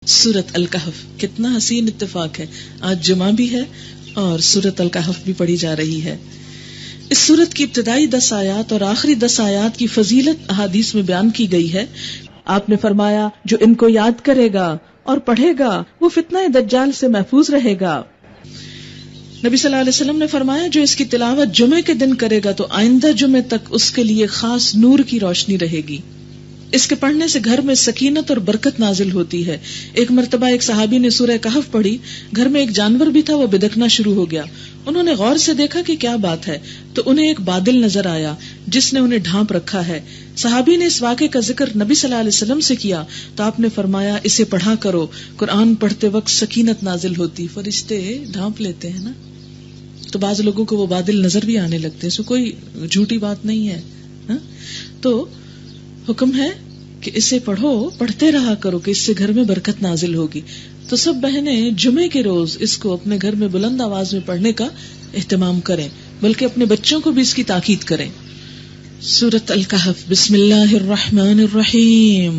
سورۃ الکہف، کتنا حسین اتفاق ہے، آج جمعہ بھی ہے اور سورۃ الکہف بھی پڑھی جا رہی ہے۔ اس سورت کی ابتدائی 10 آیات اور آخری 10 آیات کی فضیلت احادیث میں بیان کی گئی ہے۔ آپ نے فرمایا جو ان کو یاد کرے گا اور پڑھے گا وہ فتنہ دجال سے محفوظ رہے گا۔ نبی صلی اللہ علیہ وسلم نے فرمایا جو اس کی تلاوت جمعے کے دن کرے گا تو آئندہ جمعے تک اس کے لیے خاص نور کی روشنی رہے گی۔ اس کے پڑھنے سے گھر میں سکینت اور برکت نازل ہوتی ہے۔ ایک مرتبہ ایک صحابی نے سورہ کہف پڑھی، گھر میں ایک جانور بھی تھا، وہ بدکنا شروع ہو گیا۔ انہوں نے غور سے دیکھا کہ کیا بات ہے، تو انہیں ایک بادل نظر آیا جس نے انہیں ڈھانپ رکھا ہے۔ صحابی نے اس واقعے کا ذکر نبی صلی اللہ علیہ وسلم سے کیا تو آپ نے فرمایا اسے پڑھا کرو، قرآن پڑھتے وقت سکینت نازل ہوتی، فرشتے ڈھانپ لیتے ہیں نا، تو بعض لوگوں کو وہ بادل نظر بھی آنے لگتے ہیں، سو کوئی جھوٹی بات نہیں ہے ہاں؟ تو حکم ہے کہ اسے پڑھو، پڑھتے رہا کرو کہ اس سے گھر میں برکت نازل ہوگی۔ تو سب بہنیں جمعے کے روز اس کو اپنے گھر میں بلند آواز میں پڑھنے کا اہتمام کریں، بلکہ اپنے بچوں کو بھی اس کی تاکید کریں۔ سورۃ الکہف، بسم اللہ الرحمن الرحیم،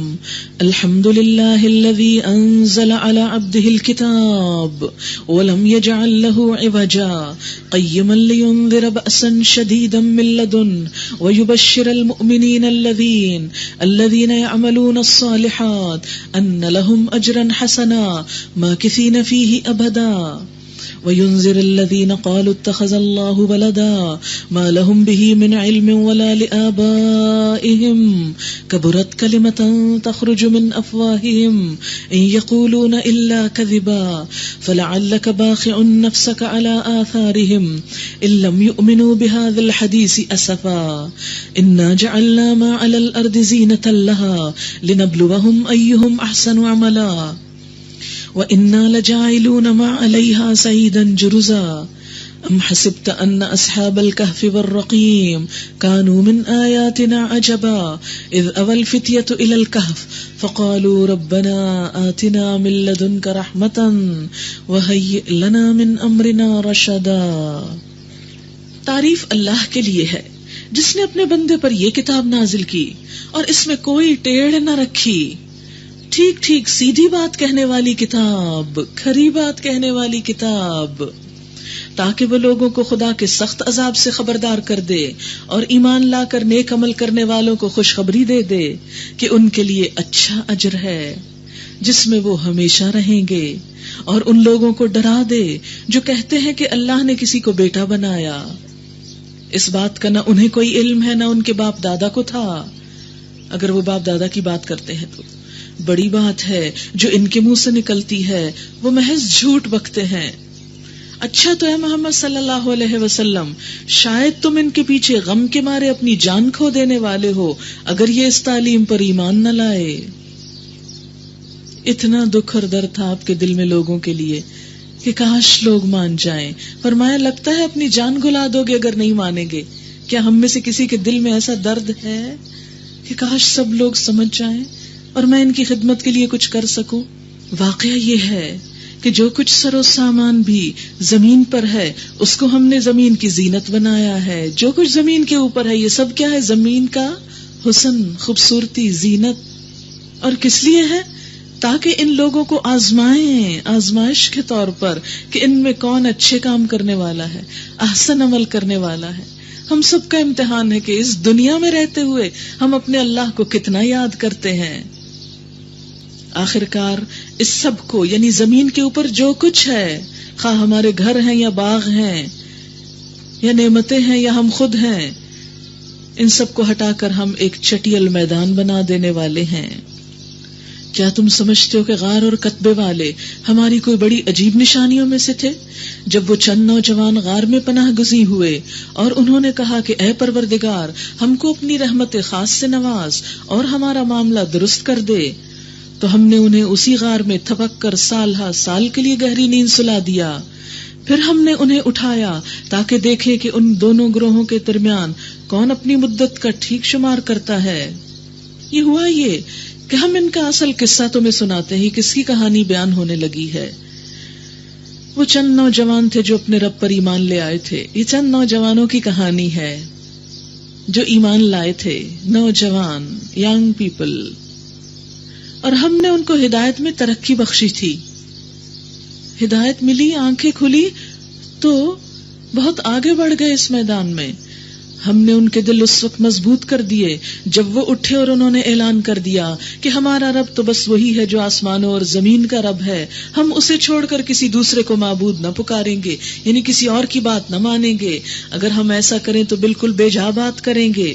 الحمد للہ الذی انزل علی عبده الکتاب ولم یجعل له عوجا قیما لینذر بأسا شدیدا من لدن ویبشر المؤمنین الذین یعملون الصالحات ان لهم اجرا حسنا ماکثین فیہ ابدا وَيُنذِرَ الَّذِينَ قَالُوا اتَّخَذَ اللَّهُ وَلَدًا مَا لَهُم بِهِ مِنْ عِلْمٍ وَلَا لِآبَائِهِمْ كَبُرَتْ كَلِمَةً تَخْرُجُ مِنْ أَفْوَاهِهِمْ إِنْ يَقُولُونَ إِلَّا كَذِبًا فَلَعَلَّكَ بَاخِعٌ نَفْسَكَ عَلَى آثَارِهِمْ إِنْ لَمْ يُؤْمِنُوا بِهَذَا الْحَدِيثِ أَسَفًا إِنَّا جَعَلْنَا مَا عَلَى الْأَرْضِ زِينَةً لَهَا لِنَبْلُوَهُمْ أَيُّهُمْ أَحْسَنُ عَمَلًا وَإِنَّا لَجَاعِلُونَ مَا عَلَيْهَا سَعِيدًا جُرُزًا أَمْ حَسِبْتَ أَنَّ أَصْحَابَ الْكَهْفِ وَالرَّقِيمِ كَانُوا مِنْ آيَاتِنَا عَجَبًا إِذْ أَوَى الْفِتْيَةُ إِلَى الْكَهْفِ فَقَالُوا رَبَّنَا آتِنَا مِنْ لَدُنْكَ رَحْمَةً وَهَيِّئْ لَنَا مِنْ أَمْرِنَا رَشَدًا۔ تعریف اللہ کے لیے ہے جس نے اپنے بندے پر یہ کتاب نازل کی اور اس میں کوئی ٹیڑھ نہ رکھی، ٹھیک ٹھیک سیدھی بات کہنے والی کتاب، کھری بات کہنے والی کتاب، تاکہ وہ لوگوں کو خدا کے سخت عذاب سے خبردار کر دے اور ایمان لا کر نیک عمل کرنے والوں کو خوشخبری دے دے کہ ان کے لیے اچھا اجر ہے جس میں وہ ہمیشہ رہیں گے، اور ان لوگوں کو ڈرا دے جو کہتے ہیں کہ اللہ نے کسی کو بیٹا بنایا۔ اس بات کا نہ انہیں کوئی علم ہے نہ ان کے باپ دادا کو تھا، اگر وہ باپ دادا کی بات کرتے ہیں تو بڑی بات ہے جو ان کے منہ سے نکلتی ہے وہ محض جھوٹ بکتے ہیں۔ اچھا تو اے محمد صلی اللہ علیہ وسلم، شاید تم ان کے پیچھے غم کے مارے اپنی جان کھو دینے والے ہو اگر یہ اس تعلیم پر ایمان نہ لائے۔ اتنا دکھ اور درد تھا آپ کے دل میں لوگوں کے لیے کہ کاش لوگ مان جائیں۔ فرمایا لگتا ہے اپنی جان گلا دو گے اگر نہیں مانیں گے۔ کیا ہم میں سے کسی کے دل میں ایسا درد ہے کہ کاش سب لوگ سمجھ جائیں اور میں ان کی خدمت کے لیے کچھ کر سکوں؟ واقعہ یہ ہے کہ جو کچھ سر و سامان بھی زمین پر ہے اس کو ہم نے زمین کی زینت بنایا ہے۔ جو کچھ زمین کے اوپر ہے یہ سب کیا ہے؟ زمین کا حسن، خوبصورتی، زینت۔ اور کس لیے ہے؟ تاکہ ان لوگوں کو آزمائیں، آزمائش کے طور پر کہ ان میں کون اچھے کام کرنے والا ہے، احسن عمل کرنے والا ہے۔ ہم سب کا امتحان ہے کہ اس دنیا میں رہتے ہوئے ہم اپنے اللہ کو کتنا یاد کرتے ہیں۔ آخرکار اس سب کو یعنی زمین کے اوپر جو کچھ ہے، خواہ ہمارے گھر ہیں یا باغ ہیں یا نعمتیں ہیں یا ہم خود ہیں، ان سب کو ہٹا کر ہم ایک چٹیل میدان بنا دینے والے ہیں۔ کیا تم سمجھتے ہو کہ غار اور کتبے والے ہماری کوئی بڑی عجیب نشانیوں میں سے تھے؟ جب وہ چند نوجوان غار میں پناہ گزین ہوئے اور انہوں نے کہا کہ اے پروردگار ہم کو اپنی رحمت خاص سے نواز اور ہمارا معاملہ درست کر دے، تو ہم نے انہیں اسی غار میں تھپک کر سال ہا سال کے لیے گہری نیند سلا دیا۔ پھر ہم نے انہیں اٹھایا تاکہ دیکھے کہ ان دونوں گروہوں کے درمیان کون اپنی مدت کا ٹھیک شمار کرتا ہے۔ یہ ہوا یہ کہ ہم ان کا اصل قصہ تمہیں سناتے ہیں، کس کی کہانی بیان ہونے لگی ہے۔ وہ چند نوجوان تھے جو اپنے رب پر ایمان لے آئے تھے۔ یہ چند نوجوانوں کی کہانی ہے جو ایمان لائے تھے، نوجوان، ینگ پیپل، اور ہم نے ان کو ہدایت میں ترقی بخشی تھی. ہدایت ملی، آنکھیں کھلی تو بہت آگے بڑھ گئے اس میدان میں. ہم نے ان کے دل اس وقت مضبوط کر دیے جب وہ اٹھے اور انہوں نے اعلان کر دیا کہ ہمارا رب تو بس وہی ہے جو آسمانوں اور زمین کا رب ہے، ہم اسے چھوڑ کر کسی دوسرے کو معبود نہ پکاریں گے، یعنی کسی اور کی بات نہ مانیں گے. اگر ہم ایسا کریں تو بالکل بے جا بات کریں گے.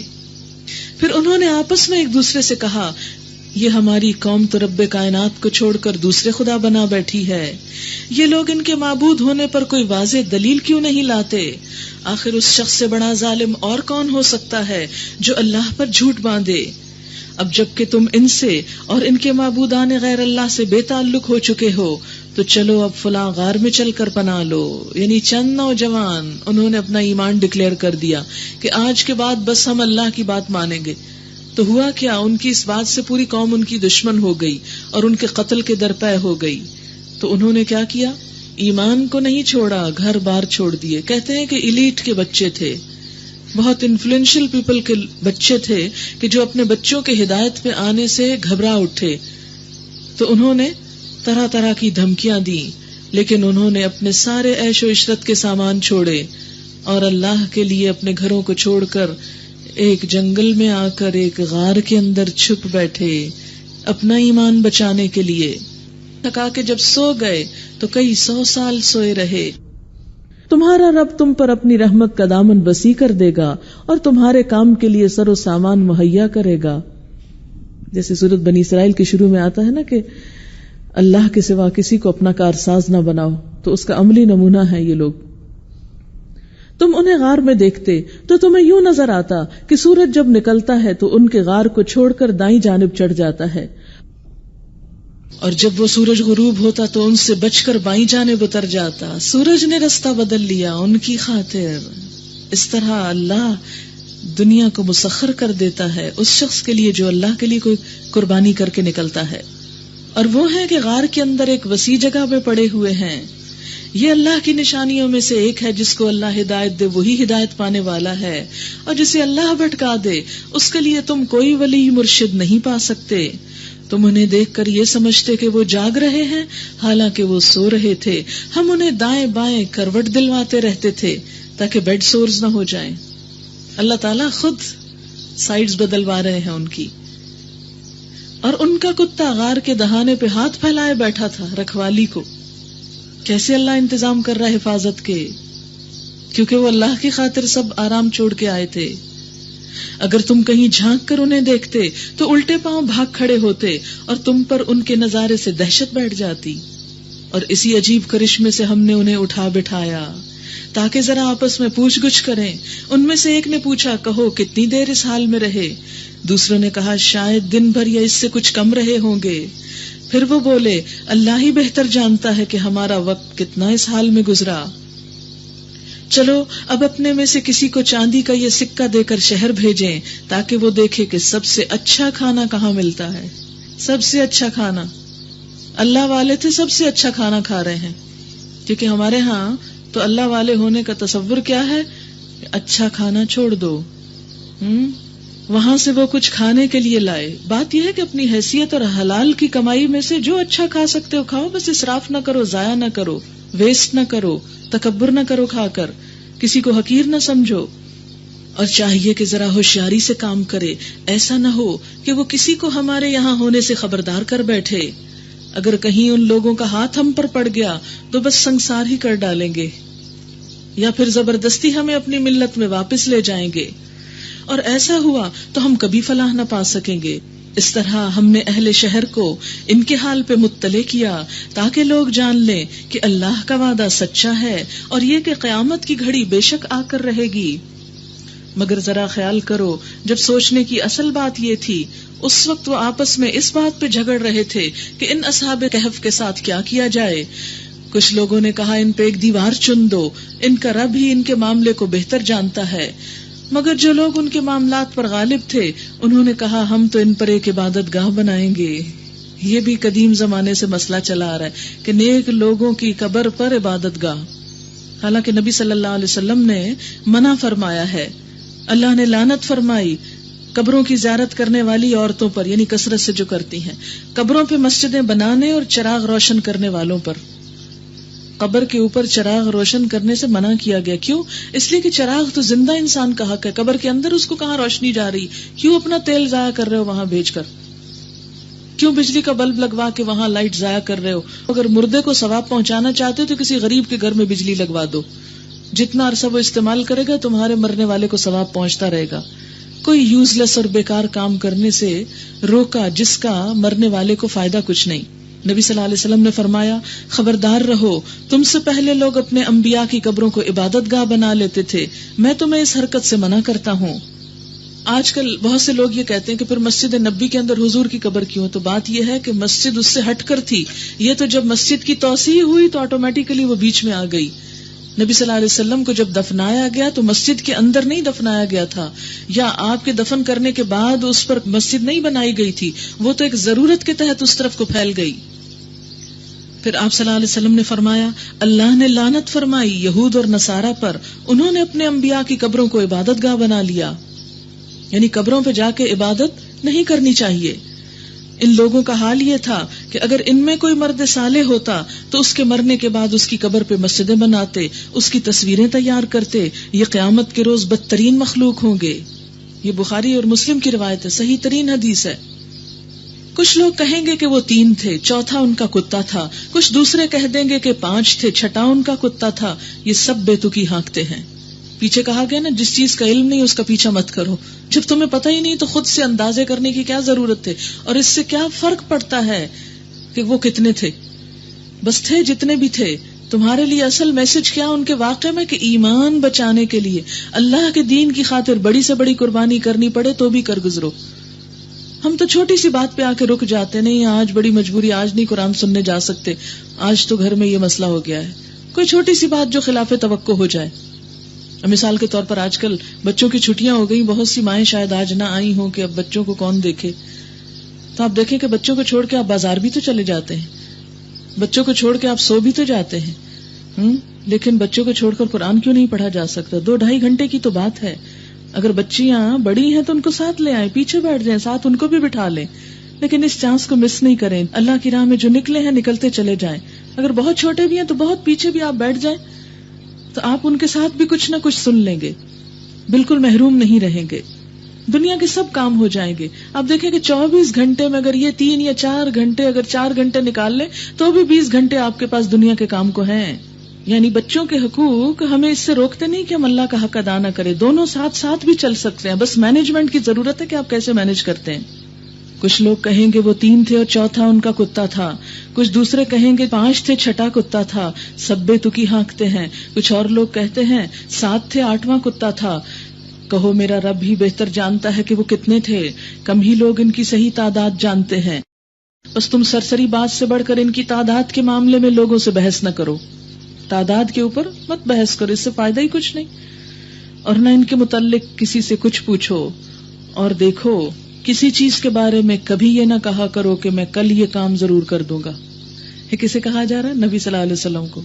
پھر انہوں نے آپس میں ایک دوسرے سے کہا، یہ ہماری قوم تو رب کائنات کو چھوڑ کر دوسرے خدا بنا بیٹھی ہے. یہ لوگ ان کے معبود ہونے پر کوئی واضح دلیل کیوں نہیں لاتے؟ آخر اس شخص سے بڑا ظالم اور کون ہو سکتا ہے جو اللہ پر جھوٹ باندھے؟ اب جب کہ تم ان سے اور ان کے معبودان غیر اللہ سے بے تعلق ہو چکے ہو تو چلو اب فلاں غار میں چل کر پناہ لو. یعنی چند نوجوان انہوں نے اپنا ایمان ڈکلیئر کر دیا کہ آج کے بعد بس ہم اللہ کی بات مانیں گے. تو ہوا کیا، ان کی اس بات سے پوری قوم ان کی دشمن ہو گئی اور ان کے قتل کے درپے ہو گئی. تو انہوں نے کیا کیا؟ ایمان کو نہیں چھوڑا، گھر بار چھوڑ دیے. کہتے ہیں کہ ایلیٹ کے بچے تھے، بہت انفلوئنشل پیپل کے بچے تھے کہ جو اپنے بچوں کے ہدایت پہ آنے سے گھبرا اٹھے. تو انہوں نے طرح طرح کی دھمکیاں دی، لیکن انہوں نے اپنے سارے عیش و عشرت کے سامان چھوڑے اور اللہ کے لیے اپنے گھروں کو چھوڑ کر ایک جنگل میں آ کر ایک غار کے اندر چھپ بیٹھے اپنا ایمان بچانے کے لیے. تھکا کے جب سو گئے تو کئی 100 سال سوئے رہے. تمہارا رب تم پر اپنی رحمت کا دامن وسیع کر دے گا اور تمہارے کام کے لیے سر و سامان مہیا کرے گا. جیسے سورۃ بنی اسرائیل کے شروع میں آتا ہے نا کہ اللہ کے سوا کسی کو اپنا کارساز نہ بناؤ، تو اس کا عملی نمونہ ہے یہ لوگ. تم انہیں غار میں دیکھتے تو تمہیں یوں نظر آتا کہ سورج جب نکلتا ہے تو ان کے غار کو چھوڑ کر دائیں جانب چڑھ جاتا ہے، اور جب وہ سورج غروب ہوتا تو ان سے بچ کر بائیں جانب اتر جاتا. سورج نے رستہ بدل لیا ان کی خاطر. اس طرح اللہ دنیا کو مسخر کر دیتا ہے اس شخص کے لیے جو اللہ کے لیے کوئی قربانی کر کے نکلتا ہے. اور وہ ہے کہ غار کے اندر ایک وسیع جگہ پہ پڑے ہوئے ہیں. یہ اللہ کی نشانیوں میں سے ایک ہے. جس کو اللہ ہدایت دے وہی ہدایت پانے والا ہے، اور جسے اللہ بھٹکا دے اس کے لیے تم کوئی ولی مرشد نہیں پا سکتے. تم انہیں دیکھ کر یہ سمجھتے کہ وہ جاگ رہے ہیں، حالانکہ وہ سو رہے تھے. ہم انہیں دائیں بائیں کروٹ دلواتے رہتے تھے تاکہ بیڈ سورز نہ ہو جائیں. اللہ تعالیٰ خود سائیڈز بدلوا رہے ہیں ان کی. اور ان کا کتا غار کے دہانے پہ ہاتھ پھیلائے بیٹھا تھا رکھوالی کو. کیسے اللہ انتظام کر رہا ہے حفاظت کے، کیونکہ وہ اللہ کی خاطر سب آرام چھوڑ کے آئے تھے. اگر تم کہیں جھانک کر انہیں دیکھتے تو الٹے پاؤں بھاگ کھڑے ہوتے اور تم پر ان کے نظارے سے دہشت بیٹھ جاتی. اور اسی عجیب کرشمے سے ہم نے انہیں اٹھا بٹھایا تاکہ ذرا آپس میں پوچھ گچھ کریں. ان میں سے ایک نے پوچھا، کہو کتنی دیر اس حال میں رہے؟ دوسروں نے کہا، شاید دن بھر یا اس سے کچھ کم رہے ہوں گے. پھر وہ بولے، اللہ ہی بہتر جانتا ہے کہ ہمارا وقت کتنا اس حال میں گزرا. چلو اب اپنے میں سے کسی کو چاندی کا یہ سکہ دے کر شہر بھیجیں تاکہ وہ دیکھے کہ سب سے اچھا کھانا کہاں ملتا ہے. سب سے اچھا کھانا، اللہ والے تھے سب سے اچھا کھانا کھا رہے ہیں. کیونکہ ہمارے ہاں تو اللہ والے ہونے کا تصور کیا ہے؟ اچھا کھانا چھوڑ دو. وہاں سے وہ کچھ کھانے کے لیے لائے. بات یہ ہے کہ اپنی حیثیت اور حلال کی کمائی میں سے جو اچھا کھا سکتے ہو کھاؤ، بس اسراف نہ کرو، ضائع نہ کرو، ویسٹ نہ کرو، تکبر نہ کرو کھا کر، کسی کو حقیر نہ سمجھو. اور چاہیے کہ ذرا ہوشیاری سے کام کرے، ایسا نہ ہو کہ وہ کسی کو ہمارے یہاں ہونے سے خبردار کر بیٹھے. اگر کہیں ان لوگوں کا ہاتھ ہم پر پڑ گیا تو بس سنسار ہی کر ڈالیں گے، یا پھر زبردستی ہمیں اپنی ملت میں واپس لے جائیں گے. اور ایسا ہوا تو ہم کبھی فلاح نہ پا سکیں گے. اس طرح ہم نے اہل شہر کو ان کے حال پہ مطلع کیا تاکہ لوگ جان لیں کہ اللہ کا وعدہ سچا ہے اور یہ کہ قیامت کی گھڑی بے شک آ کر رہے گی. مگر ذرا خیال کرو، جب سوچنے کی اصل بات یہ تھی اس وقت وہ آپس میں اس بات پہ جھگڑ رہے تھے کہ ان اصحاب کہف کے ساتھ کیا کیا جائے. کچھ لوگوں نے کہا ان پہ ایک دیوار چن دو، ان کا رب ہی ان کے معاملے کو بہتر جانتا ہے. مگر جو لوگ ان کے معاملات پر غالب تھے انہوں نے کہا ہم تو ان پر ایک عبادت گاہ بنائیں گے. یہ بھی قدیم زمانے سے مسئلہ چلا آ رہا ہے کہ نیک لوگوں کی قبر پر عبادت گاہ. حالانکہ نبی صلی اللہ علیہ وسلم نے منع فرمایا ہے، اللہ نے لعنت فرمائی قبروں کی زیارت کرنے والی عورتوں پر، یعنی کثرت سے جو کرتی ہیں، قبروں پہ مسجدیں بنانے اور چراغ روشن کرنے والوں پر۔ قبر کے اوپر چراغ روشن کرنے سے منع کیا گیا، کیوں؟ اس لیے کہ چراغ تو زندہ انسان کا حق ہے، قبر کے اندر اس کو کہاں روشنی جا رہی، کیوں اپنا تیل ضائع کر رہے ہو وہاں بھیج کر، کیوں بجلی کا بلب لگوا کے وہاں لائٹ ضائع کر رہے ہو؟ اگر مردے کو ثواب پہنچانا چاہتے ہو تو کسی غریب کے گھر میں بجلی لگوا دو، جتنا عرصہ وہ استعمال کرے گا تمہارے مرنے والے کو ثواب پہنچتا رہے گا۔ کوئی یوز لیس اور بیکار کام کرنے سے روکا جس کا مرنے والے کو فائدہ کچھ نہیں۔ نبی صلی اللہ علیہ وسلم نے فرمایا، خبردار رہو، تم سے پہلے لوگ اپنے انبیاء کی قبروں کو عبادت گاہ بنا لیتے تھے، میں تمہیں اس حرکت سے منع کرتا ہوں۔ آج کل بہت سے لوگ یہ کہتے ہیں کہ پھر مسجد نبی کے اندر حضور کی قبر کیوں؟ تو بات یہ ہے کہ مسجد اس سے ہٹ کر تھی، یہ تو جب مسجد کی توسیع ہوئی تو آٹومیٹیکلی وہ بیچ میں آ گئی۔ نبی صلی اللہ علیہ وسلم کو جب دفنایا گیا تو مسجد کے اندر نہیں دفنایا گیا تھا، یا آپ کے دفن کرنے کے بعد اس پر مسجد نہیں بنائی گئی تھی، وہ تو ایک ضرورت کے تحت اس طرف کو پھیل گئی۔ پھر آپ صلی اللہ علیہ وسلم نے فرمایا، اللہ نے لعنت فرمائی یہود اور نصارہ پر، انہوں نے اپنے انبیاء کی قبروں کو عبادت گاہ بنا لیا، یعنی قبروں پہ جا کے عبادت نہیں کرنی چاہیے۔ ان لوگوں کا حال یہ تھا کہ اگر ان میں کوئی مرد صالح ہوتا تو اس کے مرنے کے بعد اس کی قبر پہ مسجدیں بناتے، اس کی تصویریں تیار کرتے، یہ قیامت کے روز بدترین مخلوق ہوں گے۔ یہ بخاری اور مسلم کی روایت ہے، صحیح ترین حدیث ہے۔ کچھ لوگ کہیں گے کہ وہ 3 تھے، چوتھا ان کا کتا تھا، کچھ دوسرے کہہ دیں گے کہ 5 تھے، چھٹا ان کا کتا تھا۔ یہ سب بے تکی ہانکتے ہیں۔ پیچھے کہا گیا نا، جس چیز کا علم نہیں اس کا پیچھا مت کرو۔ جب تمہیں پتہ ہی نہیں تو خود سے اندازے کرنے کی کیا ضرورت ہے؟ اور اس سے کیا فرق پڑتا ہے کہ وہ کتنے تھے؟ بس تھے جتنے بھی تھے۔ تمہارے لیے اصل میسج کیا ان کے واقعے میں؟ کہ ایمان بچانے کے لیے اللہ کے دین کی خاطر بڑی سے بڑی قربانی کرنی پڑے تو بھی کر گزرو۔ ہم تو چھوٹی سی بات پہ آ کے رک جاتے، نہیں آج بڑی مجبوری، آج نہیں قرآن سننے جا سکتے، آج تو گھر میں یہ مسئلہ ہو گیا ہے۔ کوئی چھوٹی سی بات جو خلاف توقع ہو جائے، مثال کے طور پر آج کل بچوں کی چھٹیاں ہو گئی، بہت سی مائیں شاید آج نہ آئی ہوں کہ اب بچوں کو کون دیکھے، تو آپ دیکھیں کہ بچوں کو چھوڑ کے آپ بازار بھی تو چلے جاتے ہیں، بچوں کو چھوڑ کے آپ سو بھی تو جاتے ہیں، لیکن بچوں کو چھوڑ کر قرآن کیوں نہیں پڑھا جا سکتا؟ 2-2.5 گھنٹے کی تو بات ہے۔ اگر بچیاں بڑی ہیں تو ان کو ساتھ لے آئیں، پیچھے بیٹھ جائیں، ساتھ ان کو بھی بٹھا لیں، لیکن اس چانس کو مس نہیں کریں۔ اللہ کی راہ میں جو نکلے ہیں نکلتے چلے جائیں۔ اگر بہت چھوٹے بھی ہیں تو بہت پیچھے بھی آپ بیٹھ جائیں تو آپ ان کے ساتھ بھی کچھ نہ کچھ سن لیں گے، بالکل محروم نہیں رہیں گے۔ دنیا کے سب کام ہو جائیں گے۔ آپ دیکھیں کہ 24 گھنٹے میں اگر یہ 3 یا 4 گھنٹے، اگر 4 گھنٹے نکال لیں تو بھی 20 گھنٹے آپ کے پاس دنیا کے کام کو ہیں۔ یعنی بچوں کے حقوق ہمیں اس سے روکتے نہیں کہ ہم اللہ کا حق ادا نہ کریں، دونوں ساتھ ساتھ بھی چل سکتے ہیں، بس مینجمنٹ کی ضرورت ہے کہ آپ کیسے مینج کرتے ہیں۔ کچھ لوگ کہیں گے وہ 3 تھے اور چوتھا ان کا کتا تھا، کچھ دوسرے کہیں گے 5 تھے، چھٹا کتا تھا، سب بے تکی ہانکتے ہیں۔ کچھ اور لوگ کہتے ہیں 7 تھے، 8واں کتا تھا۔ کہو میرا رب ہی بہتر جانتا ہے کہ وہ کتنے تھے، کم ہی لوگ ان کی صحیح تعداد جانتے ہیں۔ بس تم سرسری بات سے بڑھ کر ان کی تعداد کے معاملے میں لوگوں سے بحث نہ کرو، تعداد کے اوپر مت بحث کرو، اس سے فائدہ ہی کچھ نہیں، اور نہ ان کے متعلق کسی سے کچھ پوچھو۔ اور دیکھو کسی چیز کے بارے میں کبھی یہ نہ کہا کرو کہ میں کل یہ کام ضرور کر دوں گا۔ یہ کسے کہا جا رہا ہے؟ نبی صلی اللہ علیہ وسلم کو۔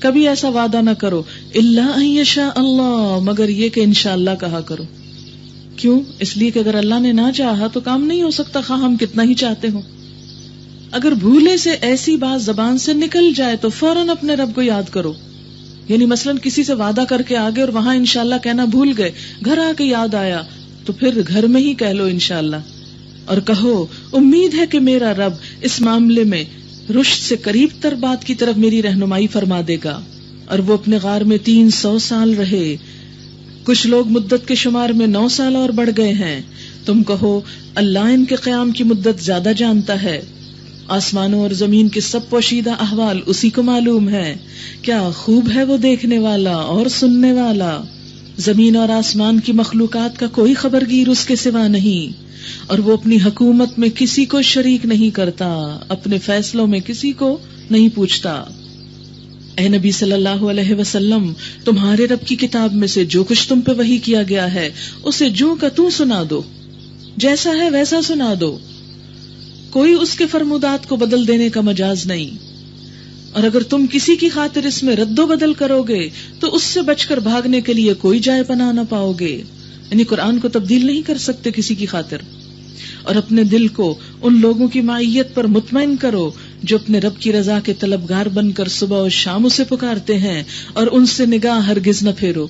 کبھی ایسا وعدہ نہ کرو، الا ان یشاء اللہ، مگر یہ کہ انشاءاللہ کہا کرو۔ کیوں؟ اس لیے کہ اگر اللہ نے نہ چاہا تو کام نہیں ہو سکتا، خواہ ہم کتنا ہی چاہتے ہوں۔ اگر بھولے سے ایسی بات زبان سے نکل جائے تو فوراً اپنے رب کو یاد کرو۔ یعنی مثلاً کسی سے وعدہ کر کے آگے اور وہاں انشاءاللہ کہنا بھول گئے، گھر آ کے یاد آیا تو پھر گھر میں ہی کہہ لو انشاءاللہ، اور کہو امید ہے کہ میرا رب اس معاملے میں رشد سے قریب تر بات کی طرف میری رہنمائی فرما دے گا۔ اور وہ اپنے غار میں 300 سال رہے، کچھ لوگ مدت کے شمار میں 9 سال اور بڑھ گئے ہیں۔ تم کہو اللہ ان کے قیام کی مدت زیادہ جانتا ہے، آسمانوں اور زمین کے سب پوشیدہ احوال اسی کو معلوم ہے۔ کیا خوب ہے وہ دیکھنے والا اور سننے والا، زمین اور آسمان کی مخلوقات کا کوئی خبرگیر اس کے سوا نہیں، اور وہ اپنی حکومت میں کسی کو شریک نہیں کرتا، اپنے فیصلوں میں کسی کو نہیں پوچھتا۔ اے نبی صلی اللہ علیہ وسلم، تمہارے رب کی کتاب میں سے جو کچھ تم پہ وحی کیا گیا ہے اسے جو کا تو سنا دو، جیسا ہے ویسا سنا دو، کوئی اس کے فرمودات کو بدل دینے کا مجاز نہیں۔ اور اگر تم کسی کی خاطر اس میں رد و بدل کرو گے تو اس سے بچ کر بھاگنے کے لیے کوئی جائے پناہ نہ پاؤ گے۔ یعنی قرآن کو تبدیل نہیں کر سکتے کسی کی خاطر. اور اپنے دل کو ان لوگوں کی معیت پر مطمئن کرو جو اپنے رب کی رضا کے طلبگار بن کر صبح و شام اسے پکارتے ہیں اور ان سے نگاہ ہرگز نہ پھیرو.